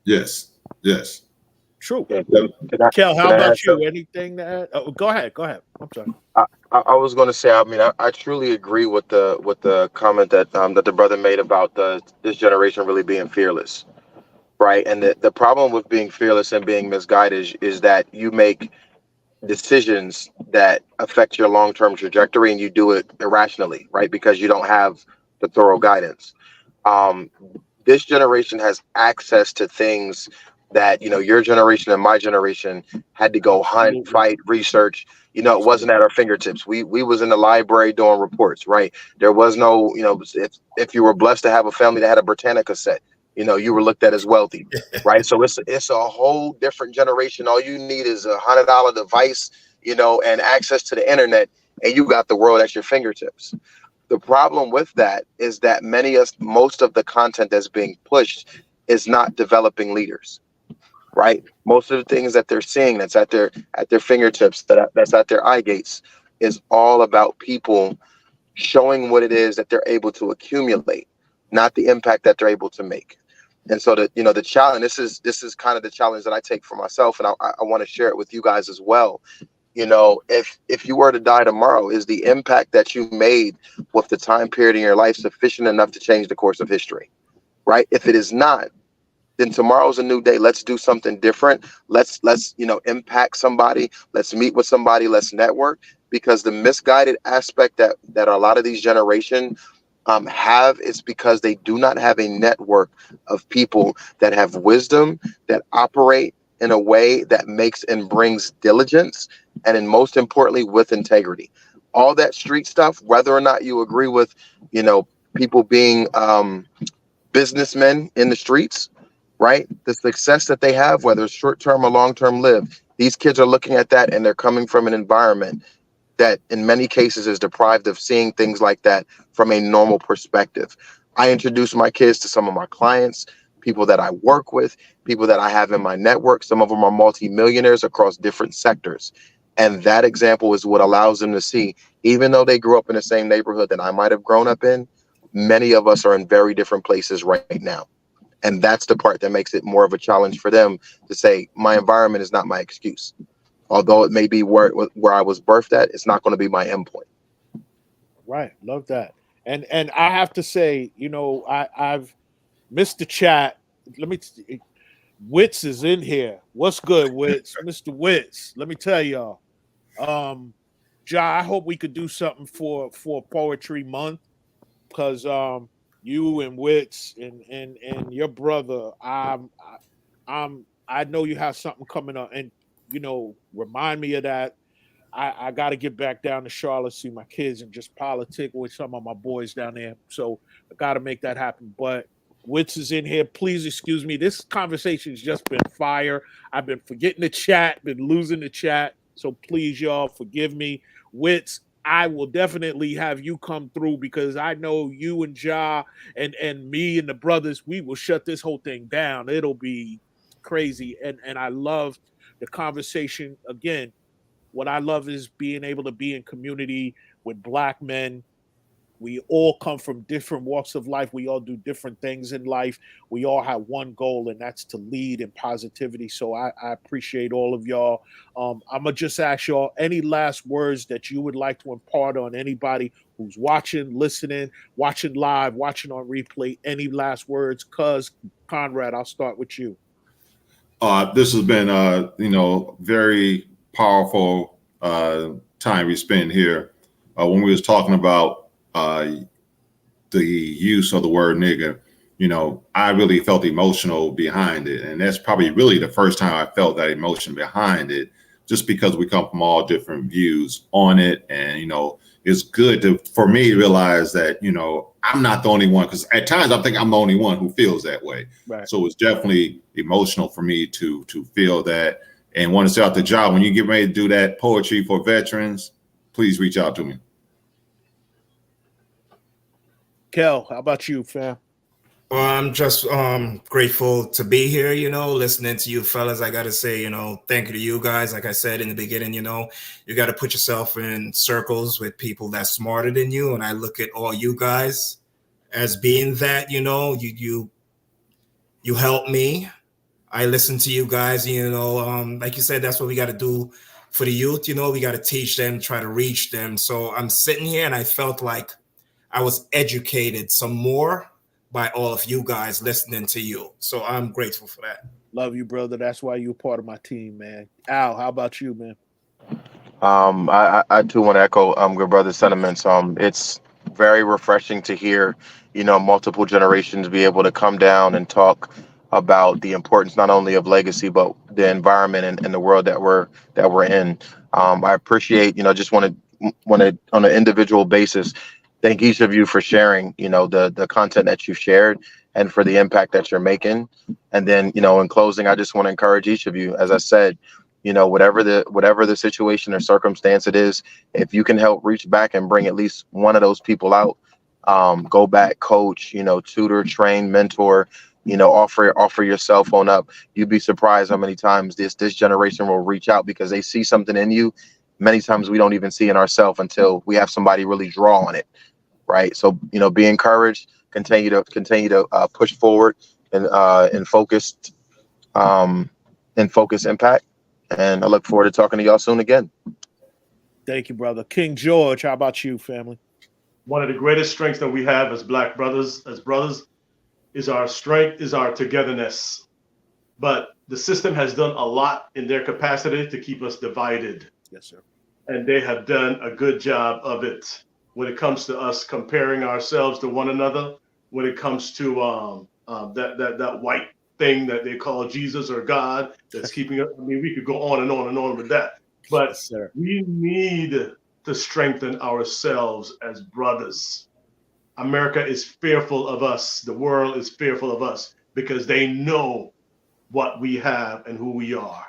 Yes. True. Yeah, Kel, how about you? Anything that? Oh, go ahead. I'm sorry. I was going to say, I truly agree with the comment that the brother made about this generation really being fearless, right? And the problem with being fearless and being misguided is that you make decisions that affect your long-term trajectory, and you do it irrationally, right? Because you don't have the thorough guidance. This generation has access to things that your generation and my generation had to go hunt, fight, research. It wasn't at our fingertips. We was in the library doing reports, right? There was no, if you were blessed to have a family that had a Britannica set, you were looked at as wealthy, right? So it's a whole different generation. All you need is $100 device, and access to the internet, and you got the world at your fingertips. The problem with that is that most of the content that's being pushed is not developing leaders, right? Most of the things that they're seeing that's at their fingertips, that's at their eye gates, is all about people showing what it is that they're able to accumulate, not the impact that they're able to make. And so the challenge, this is kind of the challenge that I take for myself, and I want to share it with you guys as well. If you were to die tomorrow, is the impact that you made with the time period in your life sufficient enough to change the course of history? Right? If it is not, then tomorrow's a new day. Let's do something different. Let's impact somebody. Let's meet with somebody. Let's network, because the misguided aspect that a lot of these generations have is because they do not have a network of people that have wisdom, that operate in a way that makes and brings diligence, and then most importantly, with integrity. All that street stuff, whether or not you agree with, people being businessmen in the streets, right? The success that they have, whether it's short-term or long-term lived, these kids are looking at that, and they're coming from an environment that in many cases is deprived of seeing things like that from a normal perspective. I introduce my kids to some of my clients, people that I work with, people that I have in my network. Some of them are multimillionaires across different sectors. And that example is what allows them to see, even though they grew up in the same neighborhood that I might have grown up in, many of us are in very different places right now. And that's the part that makes it more of a challenge for them to say, my environment is not my excuse. Although it may be where I was birthed at, it's not going to be my endpoint. Right. Love that. And I have to say, I've missed the chat. Wits is in here. What's good, Wits? Mr. Wits. Let me tell y'all. Ja, I hope we could do something for Poetry Month, because you and Wits and your brother, I know you have something coming up, and remind me of that. I got to get back down to Charlotte, see my kids, and just politic with some of my boys down there. So I got to make that happen. But Wits is in here. Please excuse me. This conversation's just been fire. I've been forgetting the chat, been losing the chat. So please, y'all, forgive me. Wits, I will definitely have you come through, because I know you and Ja and me and the brothers, we will shut this whole thing down. It'll be crazy. And I love the conversation. Again, what I love is being able to be in community with Black men. We all come from different walks of life. We all do different things in life. We all have one goal, and that's to lead in positivity. So I appreciate all of y'all. I'm going to just ask y'all any last words that you would like to impart on anybody who's watching, listening, watching live, watching on replay. Any last words? Cuz, Conrad, I'll start with you. This has been, very powerful time we spent here. When we was talking about the use of the word nigga, I really felt emotional behind it. And that's probably really the first time I felt that emotion behind it, just because we come from all different views on it. And, it's good for me to realize that, I'm not the only one, because at times I think I'm the only one who feels that way. Right. So it's definitely emotional for me to feel that, and want to say out the job, when you get ready to do that poetry for veterans, please reach out to me. Kel, how about you, fam? I'm just grateful to be here, listening to you fellas. I got to say, thank you to you guys. Like I said in the beginning, you got to put yourself in circles with people that's smarter than you. And I look at all you guys as being that, you help me. I listen to you guys, like you said, that's what we got to do for the youth. We got to teach them, try to reach them. So I'm sitting here and I felt like I was educated some more by all of you guys listening to you. So I'm grateful for that. Love you, brother. That's why you're part of my team, man. Al, how about you, man? I too want to echo good brother's sentiments. It's very refreshing to hear, multiple generations be able to come down and talk about the importance not only of legacy but the environment and the world that we're in. I appreciate, just want to on an individual basis thank each of you for sharing, the content that you've shared and for the impact that you're making. And then, in closing, I just want to encourage each of you, as I said, whatever the situation or circumstance it is, if you can help reach back and bring at least one of those people out, go back, coach, tutor, train, mentor, offer your cell phone up. You'd be surprised how many times this generation will reach out because they see something in you. Many times we don't even see in ourselves until we have somebody really draw on it. Right. So, be encouraged, continue to push forward and focused impact. And I look forward to talking to y'all soon again. Thank you, brother. King George, how about you, family? One of the greatest strengths that we have as black brothers, is our strength, is our togetherness. But the system has done a lot in their capacity to keep us divided. Yes, sir. And they have done a good job of it when it comes to us comparing ourselves to one another, when it comes to that white thing that they call Jesus or God that's keeping us. I mean, we could go on and on and on with that. But Yes, sir. we need to strengthen ourselves as brothers. America is fearful of us. The world is fearful of us because they know what we have and who we are.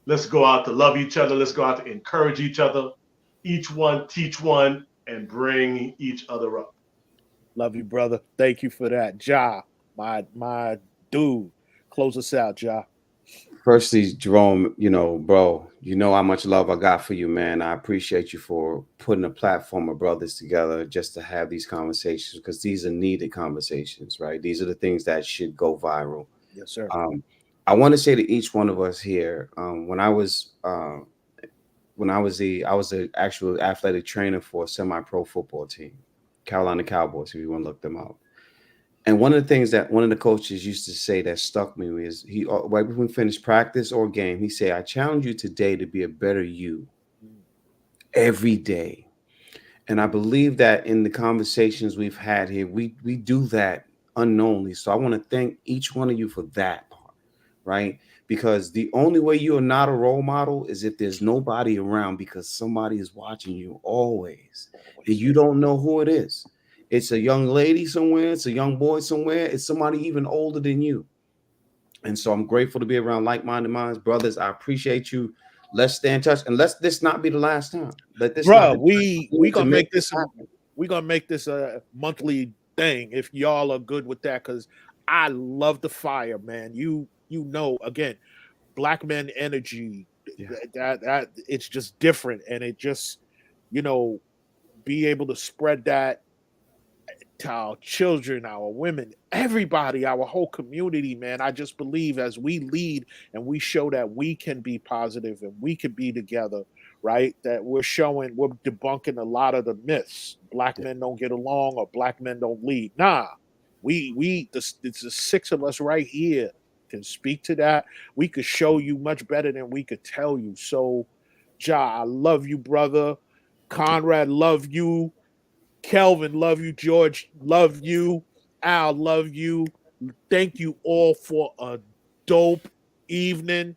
Let's go out to love each other. Let's go out to encourage each other. Each one teach one and bring each other up. Love you, brother. Thank you for that. Ja, my dude. Close us out, Ja. Firstly, Jerome, bro, you know how much love I got for you, man. I appreciate you for putting a platform of brothers together just to have these conversations, because these are needed conversations, right? These are the things that should go viral. Yes, sir. I want to say to each one of us here, when I was the actual athletic trainer for a semi-pro football team, Carolina Cowboys, if you want to look them up. And one of the things that one of the coaches used to say that stuck me is right before we finished practice or game, he said, "I challenge you today to be a better you every day." And I believe that in the conversations we've had here, we do that unknowingly. So I want to thank each one of you for that part, right? Because the only way you are not a role model is if there's nobody around, because somebody is watching you always. And you don't know who it is. It's a young lady somewhere. It's a young boy somewhere. It's somebody even older than you. And so I'm grateful to be around like-minded minds. Brothers, I appreciate you. Let's stay in touch. And let's this not be the last time. Let this Bro, not be we gonna make this this happen. we gonna make this a monthly thing if y'all are good with that, because I love the fire, man. You know, again, black men energy, Yeah. that it's just different, and it just, be able to spread that to our children, our women, everybody, our whole community, man. I just believe as we lead and we show that we can be positive and we can be together, right? That we're debunking a lot of the myths. Black men don't get along or black men don't lead. Nah, it's the six of us right here can speak to that. We could show you much better than we could tell you. So, Ja, I love you, brother. Conrad, love you. Kelvin, love you. George, love you. Al, love you. Thank you all for a dope evening.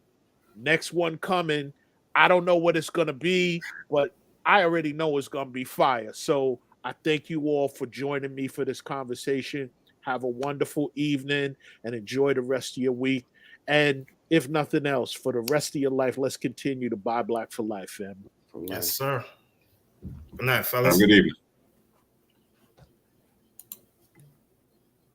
Next one coming. I don't know what it's going to be, but I already know it's going to be fire. So I thank you all for joining me for this conversation. Have a wonderful evening and enjoy the rest of your week. And if nothing else, for the rest of your life, let's continue to buy black for life, family. Yes, sir. Good night, Have a fellas. good evening.